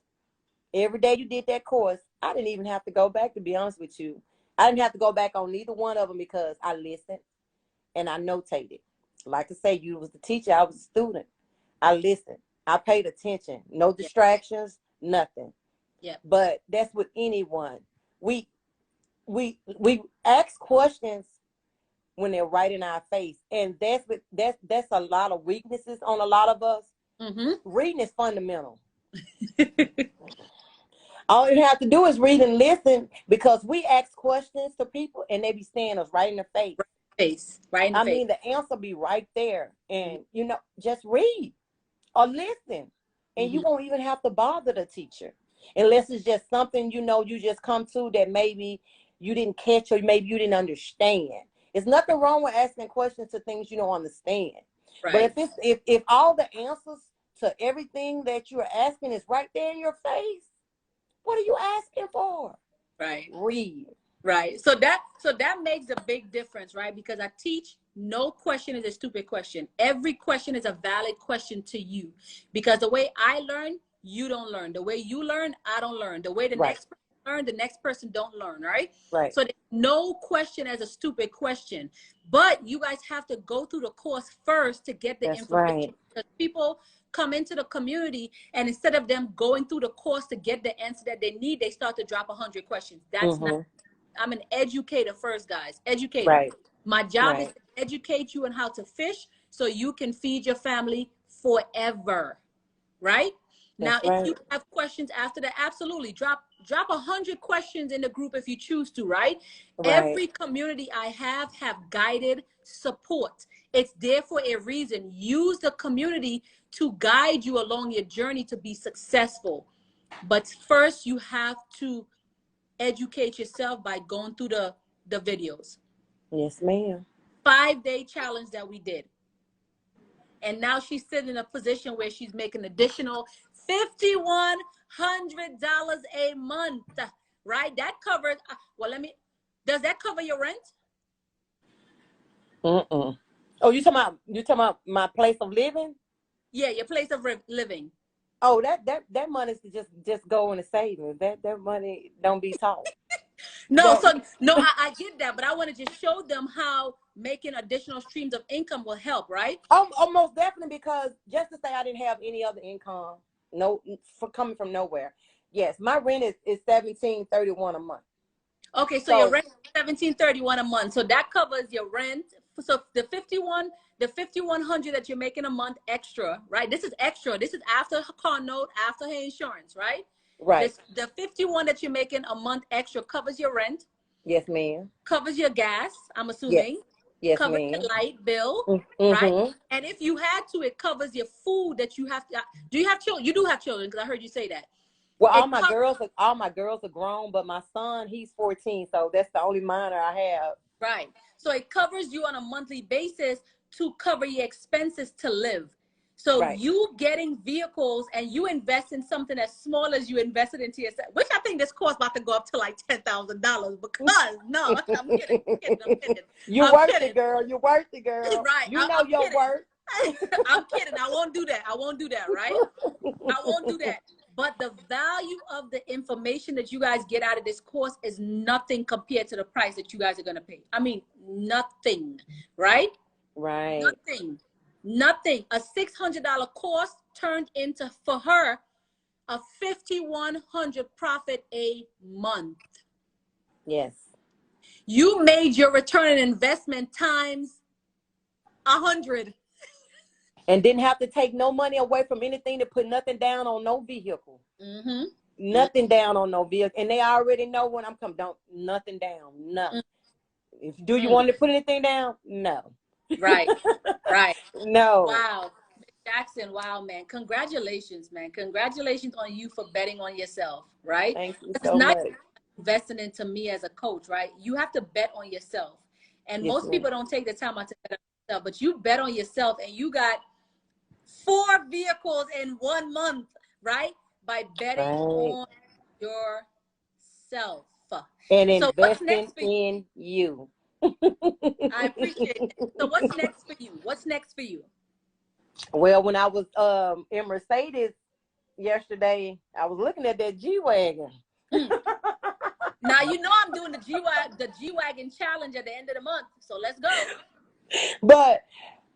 every day you did that course. I didn't even have to go back, to be honest with you. I didn't have to go back on neither one of them because I listened and I notated. Like I say, you was the teacher, I was a student. I listened. I paid attention. No distractions, nothing. Yeah. But that's with anyone. We ask questions when they're right in our face, and that's a lot of weaknesses on a lot of us. Mm-hmm. Reading is fundamental. All you have to do is read and listen, because we ask questions to people and they be staring us right in the face. Right in the I face. mean, the answer be right there, and you know, just read or listen, and you won't even have to bother the teacher unless it's just something, you know, you just come to that maybe you didn't catch or maybe you didn't understand. There's nothing wrong with asking questions to things you don't understand. Right. But if all the answers to everything that you're asking is right there in your face, what are you asking for? Right. Read. Right. So that makes a big difference, right? Because I teach no question is a stupid question. Every question is a valid question to you. Because the way I learn, you don't learn. The way you learn, I don't learn. The way the next person learn, the next person don't learn, right? Right. So there's no question as a stupid question. But you guys have to go through the course first to get the That's information. right. Because people come into the community and instead of them going through the course to get the answer that they need, they start to drop 100 questions. That's not. I'm an educator first, guys. Educator. Right. My job is Right. to educate you on how to fish so you can feed your family forever. Right? Now, That's if you right. have questions after that, absolutely drop 100 questions in the group if you choose to, right? Right. Every community I have guided support. It's there for a reason. Use the community to guide you along your journey to be successful. But first, you have to educate yourself by going through the videos. Yes, ma'am. 5-day challenge that we did. And now she's sitting in a position where she's making additional $5,100 a month. Right? That covers, does that cover your rent? Oh, you talking about my place of living? Yeah, your place of living. Oh, that money is just go in the savings. That money don't be taught. No, I get that, but I want to just show them how making additional streams of income will help, right? Oh, most definitely, because just to say I didn't have any other income, no, for coming from nowhere. Yes, my rent is $1,731 a month. Okay, so your rent is $1,731 a month. So that covers your rent. So the 5,100 that you're making a month extra, right? This is extra. This is after her car note, after her insurance, right? Right. The 51 that you're making a month extra covers your rent. Yes, ma'am. Covers your gas, I'm Yes. assuming. Yes, Covers ma'am. your light bill, right? Mm-hmm. And if you had to, it covers your food that you have to. Do you have children? You do have children, because I heard you say that. Well, all my girls are grown, but my son, he's 14, so that's the only minor I have. Right. So it covers you on a monthly basis to cover your expenses to live. So Right. you getting vehicles and you invest in something as small as you invested into yourself, which I think this course about to go up to like $10,000 because no, I'm kidding. I'm kidding. You I'm worth it, kidding. girl. You worth it, girl. Right. You know I'm your kidding. worth. I'm kidding. I won't do that. I won't do that. Right. I won't do that. But the value of the information that you guys get out of this course is nothing compared to the price that you guys are going to pay. I mean, nothing, right? Right. Nothing. Nothing. A $600 course turned into, for her, a $5,100 profit a month. Yes. You made your return on investment times 100. And didn't have to take no money away from anything to put nothing down on no vehicle. Mm-hmm. Nothing down on no vehicle. And they already know when I'm coming. Don't nothing down. Nothing. Do you want to put anything down? No. Right. Right. No. Wow. Jackson, wow, man. Congratulations, man. Congratulations on you for betting on yourself, right? Thank you It's so not much. investing into me as a coach, right? You have to bet on yourself. And Yes, most people don't take the time out to bet on yourself, but you bet on yourself and you got 4 vehicles in 1 month, right? By betting on yourself. and So what's investing next for you? in you. I appreciate it. So what's next for you? What's next for you? Well, when I was in Mercedes yesterday, I was looking at that G-Wagon. Now you know I'm doing the G-Wagon challenge at the end of the month. So let's go. But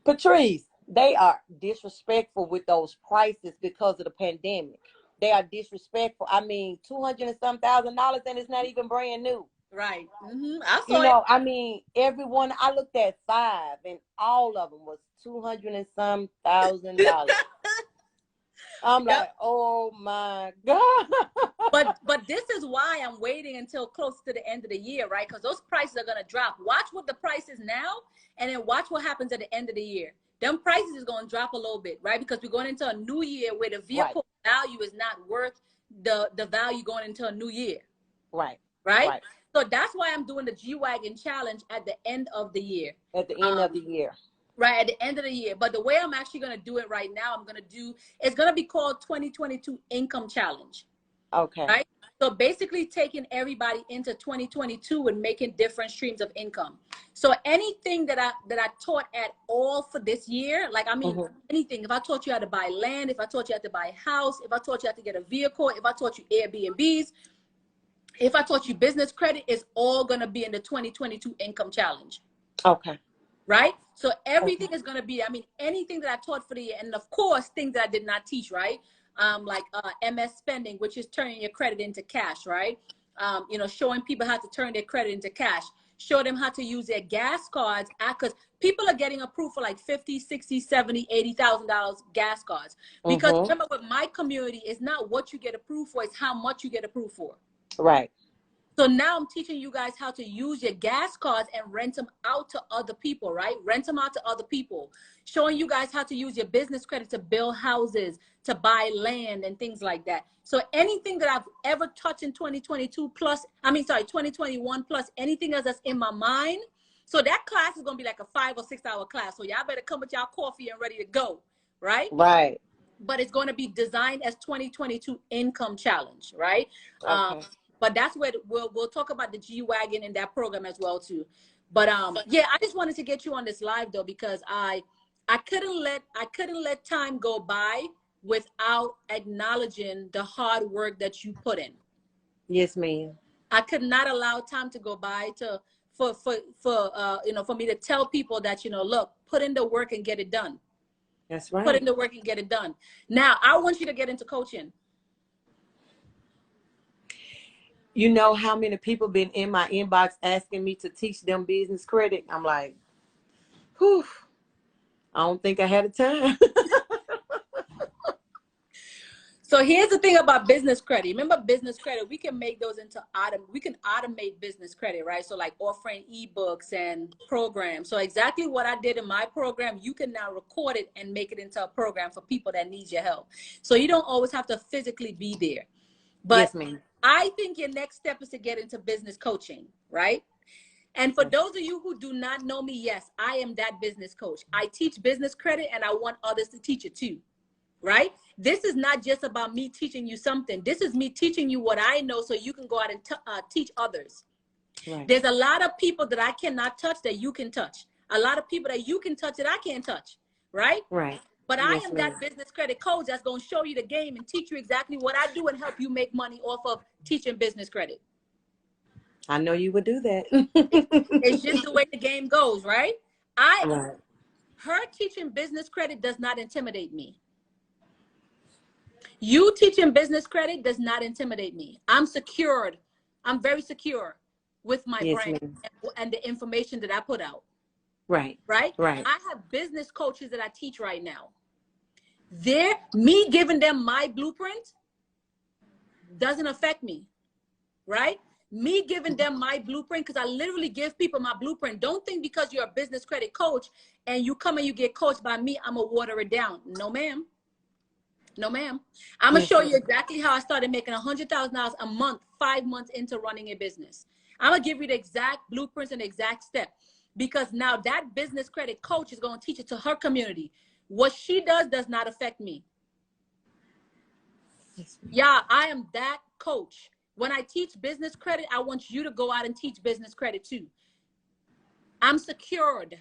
Patrice, they are disrespectful with those prices because of the pandemic. They are disrespectful. I mean, $200 and some thousand, and it's not even brand new. Right. Mm-hmm. I saw You it. know, I mean, everyone, I looked at 5 and all of them was $200 and some thousand. I'm like, oh my God. But this is why I'm waiting until close to the end of the year, right? Because those prices are gonna drop. Watch what the price is now, and then watch what happens at the end of the year. Them prices is gonna drop a little bit, right? Because we're going into a new year where the vehicle value is not worth the value going into a new year. Right. Right? So that's why I'm doing the G-Wagon challenge at the end of the year. At the end of the year. Right, at the end of the year. But the way I'm actually going to do it right now, it's going to be called 2022 Income Challenge. Okay. Right? So basically taking everybody into 2022 and making different streams of income. So anything that I taught at all for this year, like, I mean, anything. If I taught you how to buy land, if I taught you how to buy a house, if I taught you how to get a vehicle, if I taught you Airbnbs, if I taught you business credit, it's all going to be in the 2022 Income Challenge. Okay. Right? So everything is going to be, I mean, anything that I taught for the year, and of course, things that I did not teach, right? Like MS spending, which is turning your credit into cash, right? You know, showing people how to turn their credit into cash. Show them how to use their gas cards, because people are getting approved for like $50, $60, $70, $80,000 gas cards. Because remember, with my community, it's not what you get approved for, it's how much you get approved for. Right. So now I'm teaching you guys how to use your gas cards and rent them out to other people, right? Rent them out to other people. Showing you guys how to use your business credit to build houses, to buy land and things like that. So anything that I've ever touched in 2021 plus, anything else that's in my mind. So that class is going to be like a 5 or 6 hour class. So y'all better come with y'all coffee and ready to go, right? Right. But it's going to be designed as 2022 Income Challenge, right? Okay. But that's where we'll talk about the G-Wagon in that program as well too. But yeah, I just wanted to get you on this live though, because I couldn't let time go by without acknowledging the hard work that you put in. Yes, ma'am. I could not allow time to go by for me to tell people that, you know, look, put in the work and get it done. That's right. Put in the work and get it done. Now, I want you to get into coaching. You know how many people been in my inbox asking me to teach them business credit? I'm like, whew, I don't think I had the time. So here's the thing about business credit. Remember business credit, we can make those into we can automate business credit, right? So like offering ebooks and programs. So exactly what I did in my program, you can now record it and make it into a program for people that need your help. So you don't always have to physically be there. But yes, ma'am. I think your next step is to get into business coaching, right? And for those of you who do not know me, yes, I am that business coach. I teach business credit and I want others to teach it too, right? This is not just about me teaching you something. This is me teaching you what I know so you can go out and teach others. Right. There's a lot of people that I cannot touch that you can touch. A lot of people that you can touch that I can't touch, right? Right. But I am that business credit coach that's going to show you the game and teach you exactly what I do and help you make money off of teaching business credit. I know you would do that. It's just the way the game goes, right? Her teaching business credit does not intimidate me. You teaching business credit does not intimidate me. I'm secured. I'm very secure with my brand and the information that I put out. Right. Right. Right. I have business coaches that I teach right now. Me giving them my blueprint doesn't affect me. Right. Me giving them my blueprint, because I literally give people my blueprint. Don't think because you're a business credit coach and you come and you get coached by me, I'm going to water it down. No, ma'am. No, ma'am. I'm going to show you exactly how I started making $100,000 a month, 5 months into running a business. I'm going to give you the exact blueprints and the exact step, because now that business credit coach is going to teach it to her community. What she does not affect me. Yeah, I am that coach. When I teach business credit, I want you to go out and teach business credit too. I'm secured.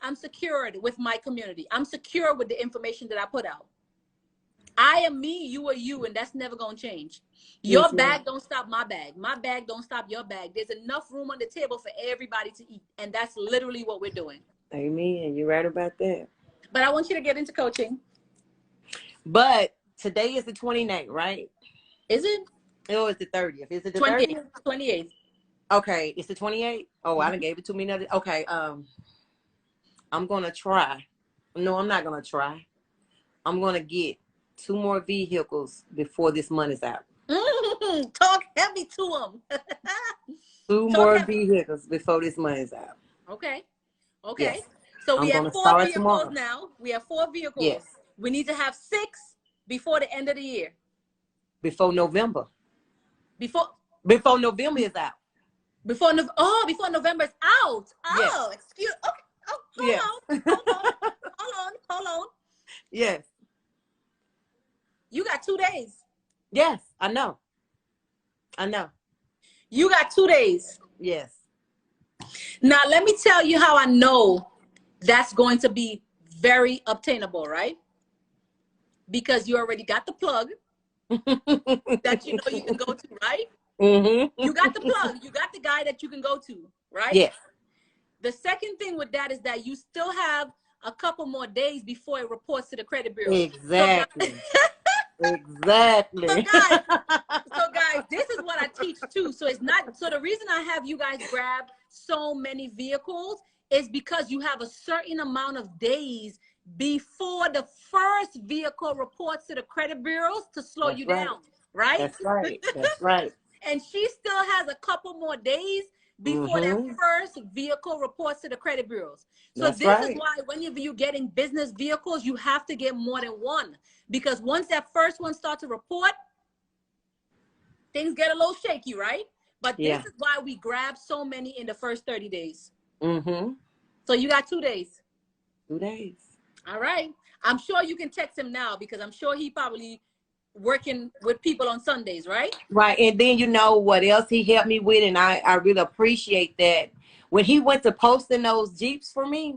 I'm secured with my community. I'm secure with the information that I put out. I am me, you are you, and that's never going to change. Your bag don't stop my bag. My bag don't stop your bag. There's enough room on the table for everybody to eat, and that's literally what we're doing. Amen. You're right about that. But I want you to get into coaching. But today is the 29th, right? Is it? Oh, it's the 30th. Is it the 28th? 28th. Okay, it's the 28th. Oh, I done gave it to me another. Okay, I'm gonna try. No, I'm not gonna try. I'm gonna get 2 more vehicles before this month is out. Talk heavy to them. 2 more vehicles before this month is out. Okay. Okay. Yes. So we have 4 vehicles now. We have 4 vehicles. Yes. We need to have 6 before the end of the year. Before November. Before November is out. Before November is out. Oh, yes. Excuse. Okay. Oh, hold on. Yes. You got 2 days. Yes, I know. You got 2 days. Yes. Now, let me tell you how I know that's going to be very obtainable, right? Because you already got the plug that you know you can go to, right? Mm-hmm. You got the plug. You got the guy that you can go to, right? Yes. The second thing with that is that you still have a couple more days before it reports to the credit bureau. Exactly. Exactly. So guys, this is what I teach too. So it's not, so the reason I have you guys grab so many vehicles is because you have a certain amount of days before the first vehicle reports to the credit bureaus to slow you down, right? That's right. That's right. And she still has a couple more days before that first vehicle reports to the credit bureaus. So this is why whenever you're getting business vehicles, you have to get more than one. Because once that first one starts to report, things get a little shaky, right? But this is why we grab so many in the first 30 days. Mm-hmm. So you got 2 days. 2 days. All right. I'm sure you can text him now because I'm sure he probably working with people on Sundays, right? Right. And then you know what else he helped me with, and I really appreciate that. When he went to posting those Jeeps for me,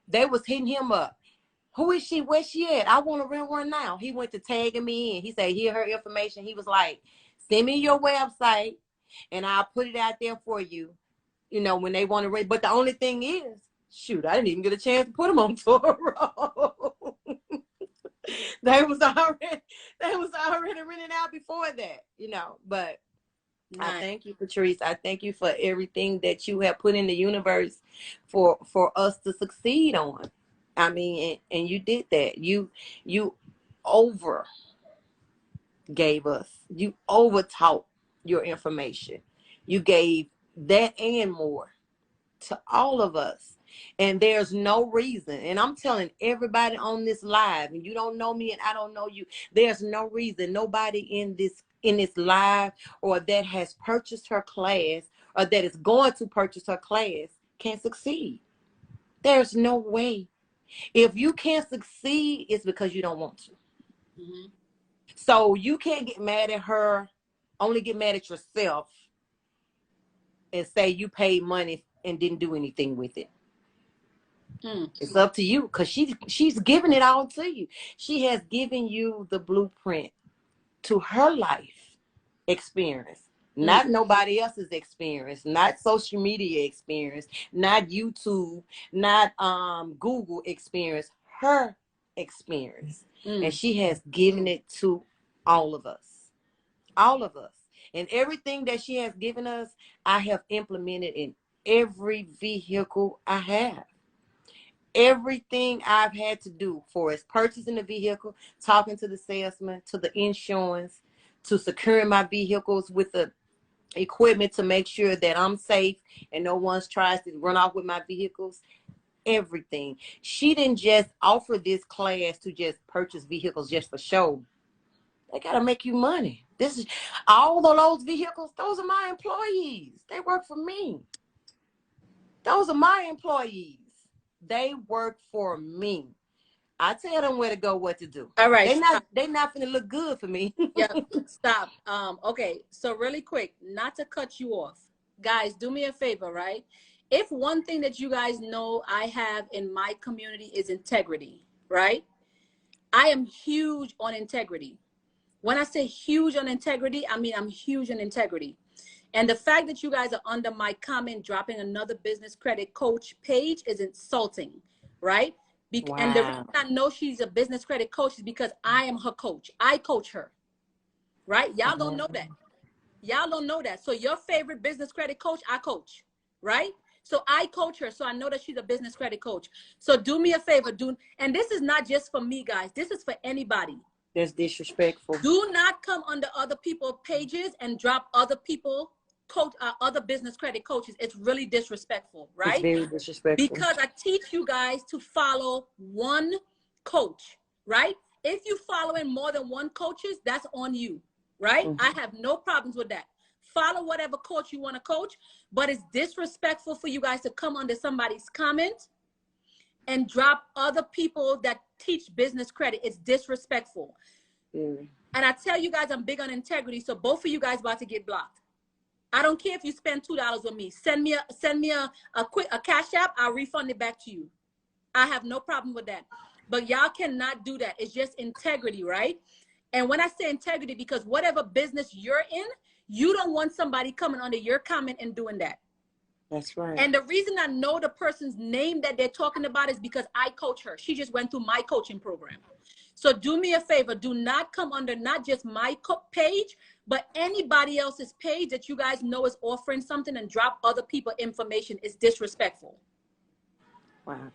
they was hitting him up. Who is she? Where's she at? I want to rent one now. He went to tagging me and he said, here her information. He was like, send me your website and I'll put it out there for you, you know, when they want to rent. But the only thing is, shoot, I didn't even get a chance to put them on Toro. They was already rented out before that, you know. But I thank you, Patrice. I thank you for everything that you have put in the universe for us to succeed on. I mean, and you did that. You over gave us. You over taught your information. You gave that and more to all of us. And there's no reason. And I'm telling everybody on this live, and you don't know me and I don't know you, there's no reason nobody in this live or that has purchased her class or that is going to purchase her class can succeed. There's no way. If you can't succeed, it's because you don't want to. Mm-hmm. So you can't get mad at her, only get mad at yourself and say you paid money and didn't do anything with it. It's up to you, because she's giving it all to you. She has given you the blueprint to her life experience, not nobody else's experience, not social media experience, not YouTube, not Google experience, her experience. And she has given it to all of us. All of us. And everything that she has given us, I have implemented in every vehicle I have. Everything I've had to do for is purchasing the vehicle, talking to the salesman, to the insurance, to securing my vehicles with the equipment to make sure that I'm safe and no one tries to run off with my vehicles. Everything. She didn't just offer this class to just purchase vehicles just for show. They got to make you money. This is all of those vehicles. Those are my employees. They work for me. Those are my employees. They work for me. I tell them where to go, what to do. All right. They not finna look good for me. Yeah, stop. Okay, so really quick, not to cut you off. Guys, do me a favor, right? If one thing that you guys know I have in my community is integrity, right? I am huge on integrity. When I say huge on integrity, I mean I'm huge on integrity. And the fact that you guys are under my comment dropping another business credit coach page is insulting, right? Wow. And the reason I know she's a business credit coach is because I am her coach. I coach her, right? Y'all don't know that. Y'all don't know that. So your favorite business credit coach, I coach, right? So I coach her. So I know that she's a business credit coach. So do me a favor, and this is not just for me, guys. This is for anybody. That's disrespectful. Do not come under other people's pages and drop other people other business credit coaches. It's really disrespectful, right? It's very disrespectful. Because I teach you guys to follow one coach, right? If you following more than one coaches, that's on you, right? I have no problems with that. Follow whatever coach you want to coach, but it's disrespectful for you guys to come under somebody's comment and drop other people that teach business credit. It's disrespectful. And I tell you guys, I'm big on integrity. So both of you guys about to get blocked. I don't care if you spend $2 with me. Send me a cash app. I'll refund it back to you. I have no problem with that. But y'all cannot do that. It's just integrity, right? And when I say integrity, because whatever business you're in, you don't want somebody coming under your comment and doing that. That's right. And the reason I know the person's name that they're talking about is because I coach her. She just went through my coaching program. So do me a favor. Do not come under not just my page, but anybody else's page that you guys know is offering something and drop other people information. Is disrespectful. Wow.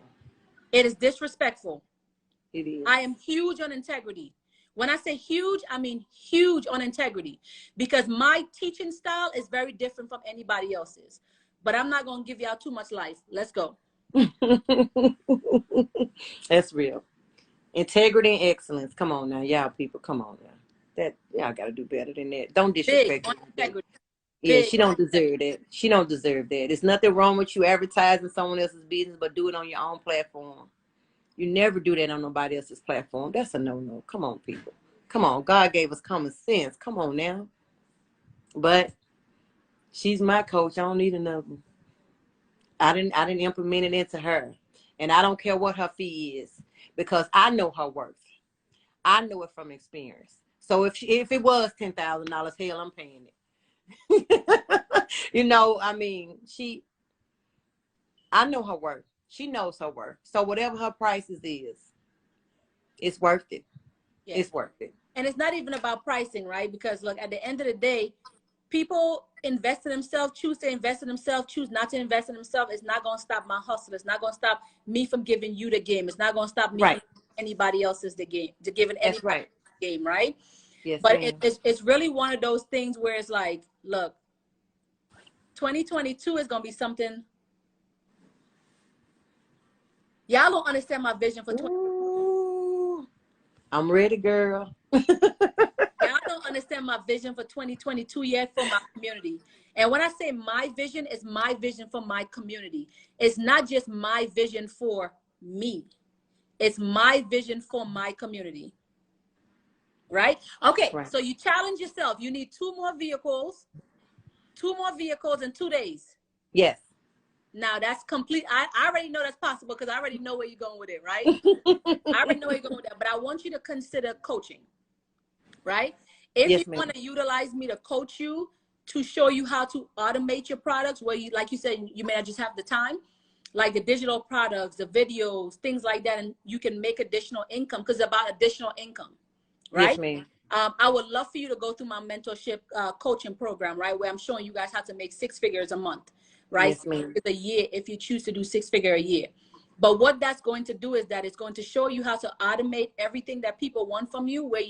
It is disrespectful. It is. I am huge on integrity. When I say huge, I mean huge on integrity, because my teaching style is very different from anybody else's. But I'm not going to give y'all too much life. Let's go. That's real. Integrity and excellence. Come on now, y'all people. Come on now. That y'all got to do better than that. Don't disrespect integrity. Yeah, she don't deserve that. She don't deserve that. There's nothing wrong with you advertising someone else's business, but do it on your own platform. You never do that on nobody else's platform. That's a no-no. Come on, people. Come on. God gave us common sense. Come on now. But she's my coach. I don't need another one. I didn't implement it into her. And I don't care what her fee is, because I know her worth. I know it from experience. So if it was $10,000, hell, I'm paying it. You know, I mean, I know her worth. She knows her worth. So whatever her prices is, it's worth it. Yeah. It's worth it. And it's not even about pricing, right? Because look, at the end of the day, people invest in themselves, choose to invest in themselves, choose not to invest in themselves. It's not going to stop my hustle. It's not going to stop me from giving you the game. It's not going to stop me from anybody else's the game, to giving anybody the game, right? Yes, but it's really one of those things where it's like, look, 2022 is going to be something Y'all don't understand my vision for 20. Ooh, I'm ready, girl. Y'all don't understand my vision for 2022 yet for my community. And when I say my vision, it's my vision for my community. It's not just my vision for me. It's my vision for my community. Right? Okay, Right. so you challenge yourself. You need two more vehicles in 2 days. Yes. Now that's complete. I already know that's possible because I already know where you're going with it, right? I already know where you're going with that. But I want you to consider coaching, right? If you Yes, ma'am. want to utilize me to coach you to show you how to automate your products, where you, like you said, you may not just have the time, like the digital products, the videos, things like that, and you can make additional income because it's about additional income, Yes, right? ma'am. I would love for you to go through my mentorship coaching program, right? Where I'm showing you guys how to make 6 figures a month, right? Yes, ma'am. It's a year if you choose to do 6 figure a year. But what that's going to do is that it's going to show you how to automate everything that people want from you, where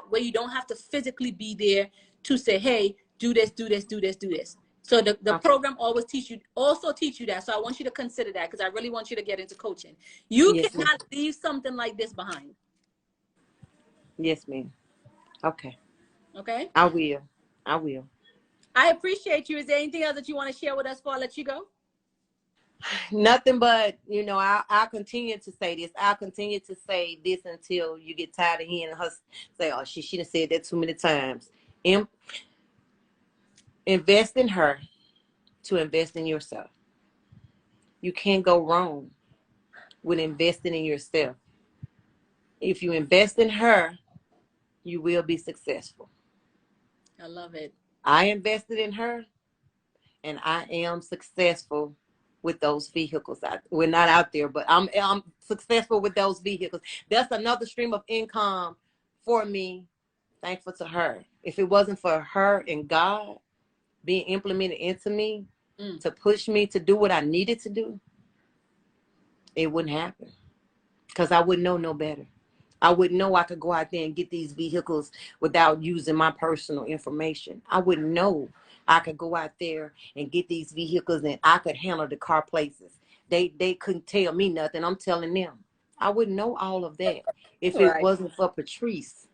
where you don't have to physically be there to say, hey, do this, do this, do this, do this. So the Okay. program always teach you that. So I want you to consider that because I really want you to get into coaching. You Yes, ma'am. cannot leave something like this behind. Yes, ma'am. Okay. Okay. I will. I will. I appreciate you. Is there anything else that you want to share with us before I let you go? Nothing but, I'll continue to say this. I'll continue to say this until you get tired of hearing her say, oh, she done said that too many times. Invest in her to invest in yourself. You can't go wrong with investing in yourself. If you invest in her, you will be successful. I love it. I invested in her, and I am successful with those vehicles. We're not out there, but I'm successful with those vehicles. That's another stream of income for me, thankful to her. If it wasn't for her and God being implemented into me to push me to do what I needed to do, it wouldn't happen because I wouldn't know no better. I wouldn't know I could go out there and get these vehicles without using my personal information. I wouldn't know I could go out there and get these vehicles and I could handle the car places. They couldn't tell me nothing. I'm telling them. I wouldn't know all of that if it Right. wasn't for Patrice.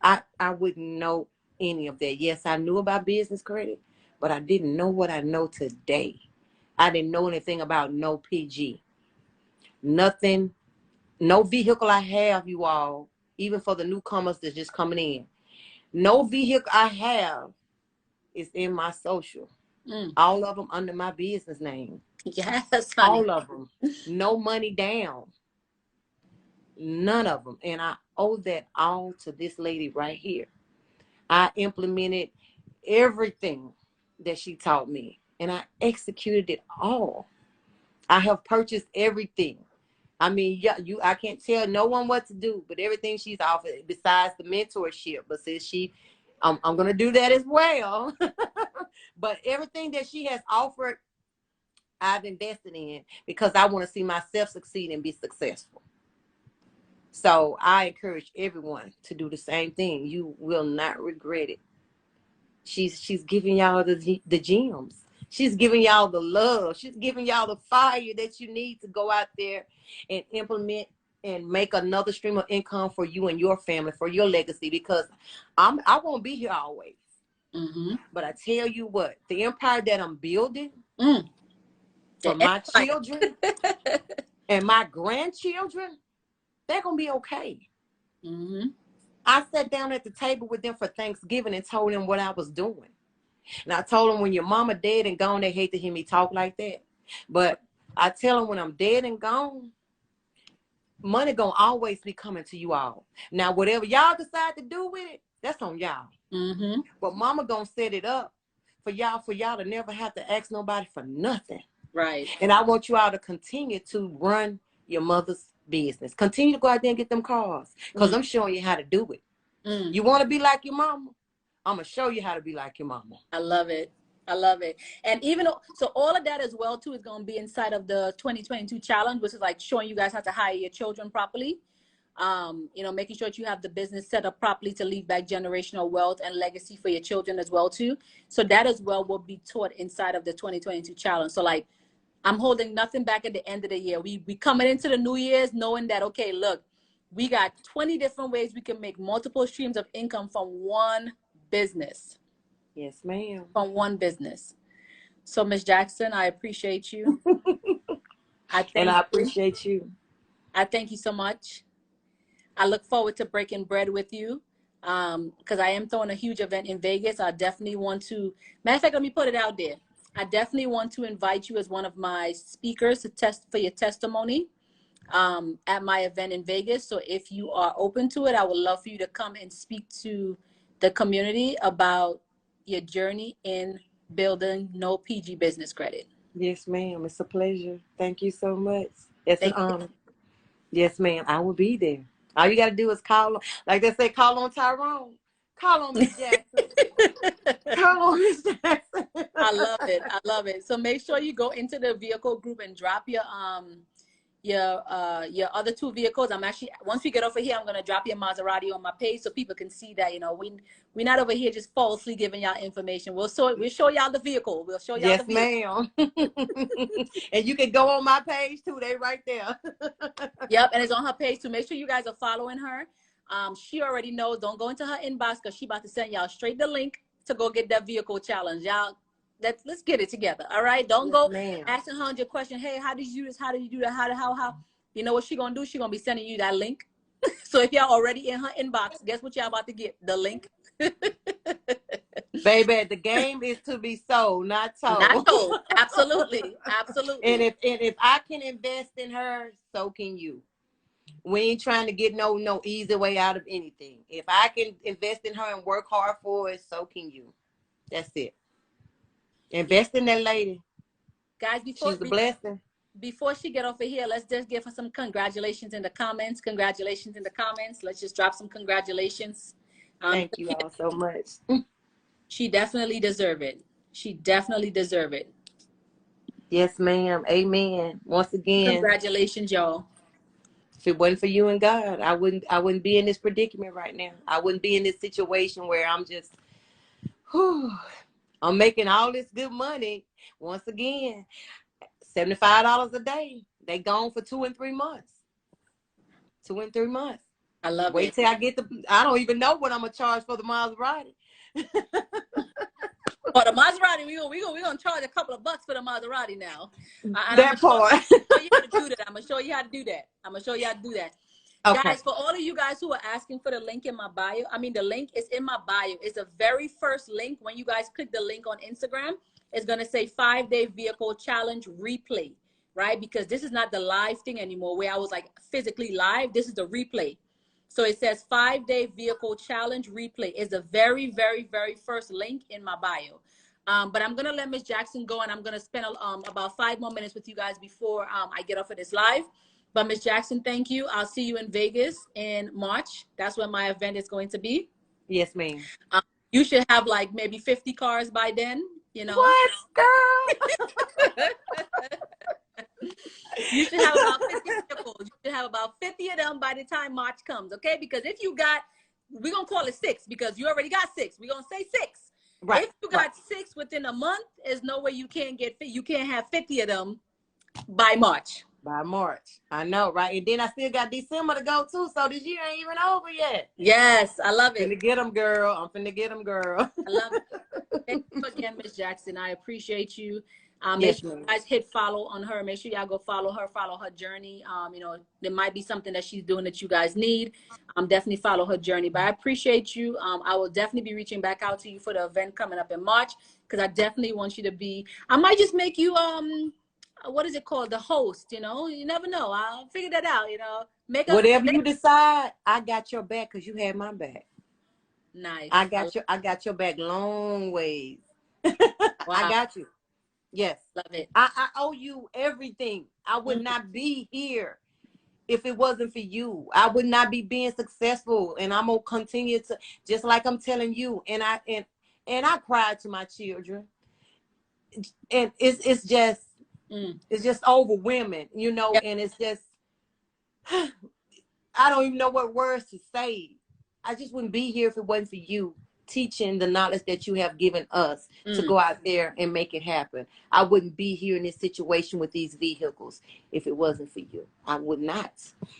I wouldn't know any of that. Yes, I knew about business credit, but I didn't know what I know today. I didn't know anything about no PG. Nothing. No vehicle I have, you all, even for the newcomers that's just coming in, no vehicle I have is in my social. All of them under my business name. Yes, honey. All of them. No money down. None of them. And I owe that all to this lady right here. I implemented everything that she taught me, and I executed it all. I have purchased everything. I mean, yeah, I can't tell no one what to do, but everything she's offered besides the mentorship. But since I'm gonna do that as well. But everything that she has offered, I've invested in because I want to see myself succeed and be successful. So I encourage everyone to do the same thing. You will not regret it. She's giving y'all the gems. She's giving y'all the love. She's giving y'all the fire that you need to go out there and implement and make another stream of income for you and your family, for your legacy. Because I won't be here always. But I tell you what, the empire that I'm building for my children and my grandchildren, they're gonna be okay. I sat down at the table with them for Thanksgiving and told them what I was doing. And I told them, when your mama dead and gone, they hate to hear me talk like that. But I tell them, when I'm dead and gone, money gonna always be coming to you all. Now, whatever y'all decide to do with it, that's on y'all. But mama gonna set it up for y'all to never have to ask nobody for nothing. Right. And I want you all to continue to run your mother's business. Continue to go out there and get them cars, because I'm showing you how to do it. You want to be like your mama? I'm going to show you how to be like your mama. I love it. I love it. And even so, all of that as well too is going to be inside of the 2022 challenge, which is like showing you guys how to hire your children properly. Making sure that you have the business set up properly to leave back generational wealth and legacy for your children as well too. So that as well will be taught inside of the 2022 challenge. So like I'm holding nothing back at the end of the year. We coming into the New Year's knowing that, okay, look, we got 20 different ways we can make multiple streams of income from one business. Yes, ma'am. From one business. So, Miss Jackson, I appreciate you. And I appreciate you. I thank you so much. I look forward to breaking bread with you, because I am throwing a huge event in Vegas. I definitely want to, matter of fact, let me put it out there. I definitely want to invite you as one of my speakers to test for your testimony at my event in Vegas. So if you are open to it, I would love for you to come and speak to the community about your journey in building no PG business credit. Yes, ma'am. It's a pleasure. Thank you so much. It's an Thank you. honor. Yes, ma'am. I will be there. All you got to do is call, like they say, call on Tyrone. Call on Miss Jackson. Call on Miss Jackson. I love it. I love it. So make sure you go into the vehicle group and drop your other two vehicles. I'm actually, once we get over here, I'm gonna drop your Maserati on my page so people can see that, you know, we're not over here just falsely giving y'all information. We'll show y'all the vehicle. We'll show y'all the vehicle. Ma'am. And you can go on my page too. They right there. Yep, and it's on her page too. Make sure you guys are following her. She already knows. Don't go into her inbox because she about to send y'all straight the link to go get that vehicle challenge. Y'all, let's get it together. All right. Don't go asking her your question. Hey, how did you do this? How did you do that? How? You know what she gonna do? She gonna be sending you that link. So if y'all already in her inbox, guess what y'all about to get? The link. Baby, the game is to be sold, not told. Not told. Absolutely. Absolutely. And if I can invest in her, so can you. We ain't trying to get no easy way out of anything. If I can invest in her and work hard for it, so can you. That's it. Invest in that lady. Guys, she's a blessing. Before she get over here, let's just give her some congratulations in the comments. Congratulations in the comments. Let's just drop some congratulations. Thank you all so much. She definitely deserve it. She definitely deserve it. Yes, ma'am. Amen. Once again, congratulations, y'all. If it wasn't for you and God, I wouldn't be in this predicament right now. I wouldn't be in this situation where I'm just, I'm making all this good money. Once again, $75 a day. They gone for 2 and 3 months. 2 and 3 months. I love Wait it. till I get I don't even know what I'm gonna charge for the Maserati. For the Maserati, we're gonna charge a couple of bucks for the Maserati now. That part. I'm gonna show you how to do that. I'm gonna show you how to do that. Okay. Guys, for all of you guys who are asking for the link in my bio, the link is in my bio. It's the very first link. When you guys click the link on Instagram, it's gonna say 5-day vehicle challenge replay, right? Because this is not the live thing anymore where I was like physically live. This is the replay. So it says 5-day vehicle challenge replay is the very, very, very first link in my bio. But I'm going to let Miss Jackson go, and I'm going to spend about 5 more minutes with you guys before I get off of this live. But Miss Jackson, thank you. I'll see you in Vegas in March. That's when my event is going to be. Yes, ma'am. You should have like maybe 50 cars by then, you know. What, girl? You should have about 50 vehicles. You should have about 50 of them by the time March comes, okay? Because if you got, we're going to call it 6 because you already got 6. We're going to say 6. Right. If you got 6 within a month, there's no way you can't have 50 of them by March. By March. I know, right? And then I still got December to go too, so this year ain't even over yet. Yes, I love it. I'm finna get them, girl. I'm finna get them, girl. I love it. Thank you again, Miss Jackson. I appreciate you. Make sure you guys hit follow on her. Make sure y'all go follow her journey. You know, there might be something that she's doing that you guys need. Definitely follow her journey. But I appreciate you. I will definitely be reaching back out to you for the event coming up in March because I definitely want you to be. I might just make you what is it called? The host. You know, you never know. I'll figure that out. You know, whatever you decide. I got your back because you had my back. Nice. I got your back long ways. Wow. I got you. Yes. Love it. I owe you everything. I would not be here if it wasn't for you. I would not be being successful. And I'm gonna continue to, just like I'm telling you. And I cried to my children. And it's just overwhelming, you know, and it's just I don't even know what words to say. I just wouldn't be here if it wasn't for you teaching the knowledge that you have given us to go out there and make it happen. I wouldn't be here in this situation with these vehicles if it wasn't for you. I would not.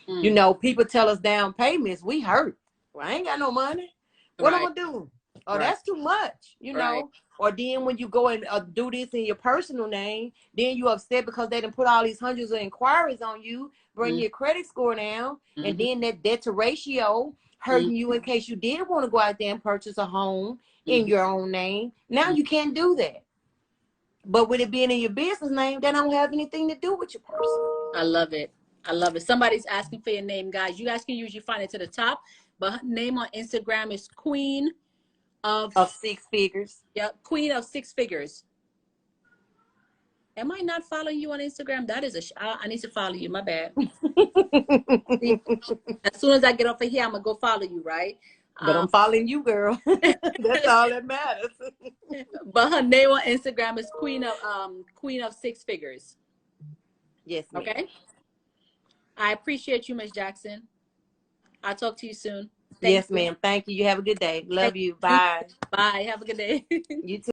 You know, people tell us down payments, we hurt. Well, I ain't got no money. What I'm gonna do? Oh, that's too much, you know. Or then when you go and do this in your personal name, then you upset because they done put all these hundreds of inquiries on you, bring your credit score down, and then that debt to ratio hurting you in case you did want to go out there and purchase a home in your own name. Now you can't do that. But with it being in your business name, that don't have anything to do with your personal. I love it. I love it. Somebody's asking for your name, guys. You guys can usually find it to the top, but her name on Instagram is Queen of Six Figures. Yeah, Queen of Six Figures. Am I not following you on Instagram? That is I need to follow you. My bad. See, as soon as I get off of here, I'm gonna go follow you, right? But I'm following you, girl. That's all that matters. But her name on Instagram is Queen of Six Figures. Yes, ma'am. Okay. I appreciate you, Miss Jackson. I'll talk to you soon. Yes, ma'am. Thank you. You have a good day. Love you. Bye. Bye. Have a good day. You too.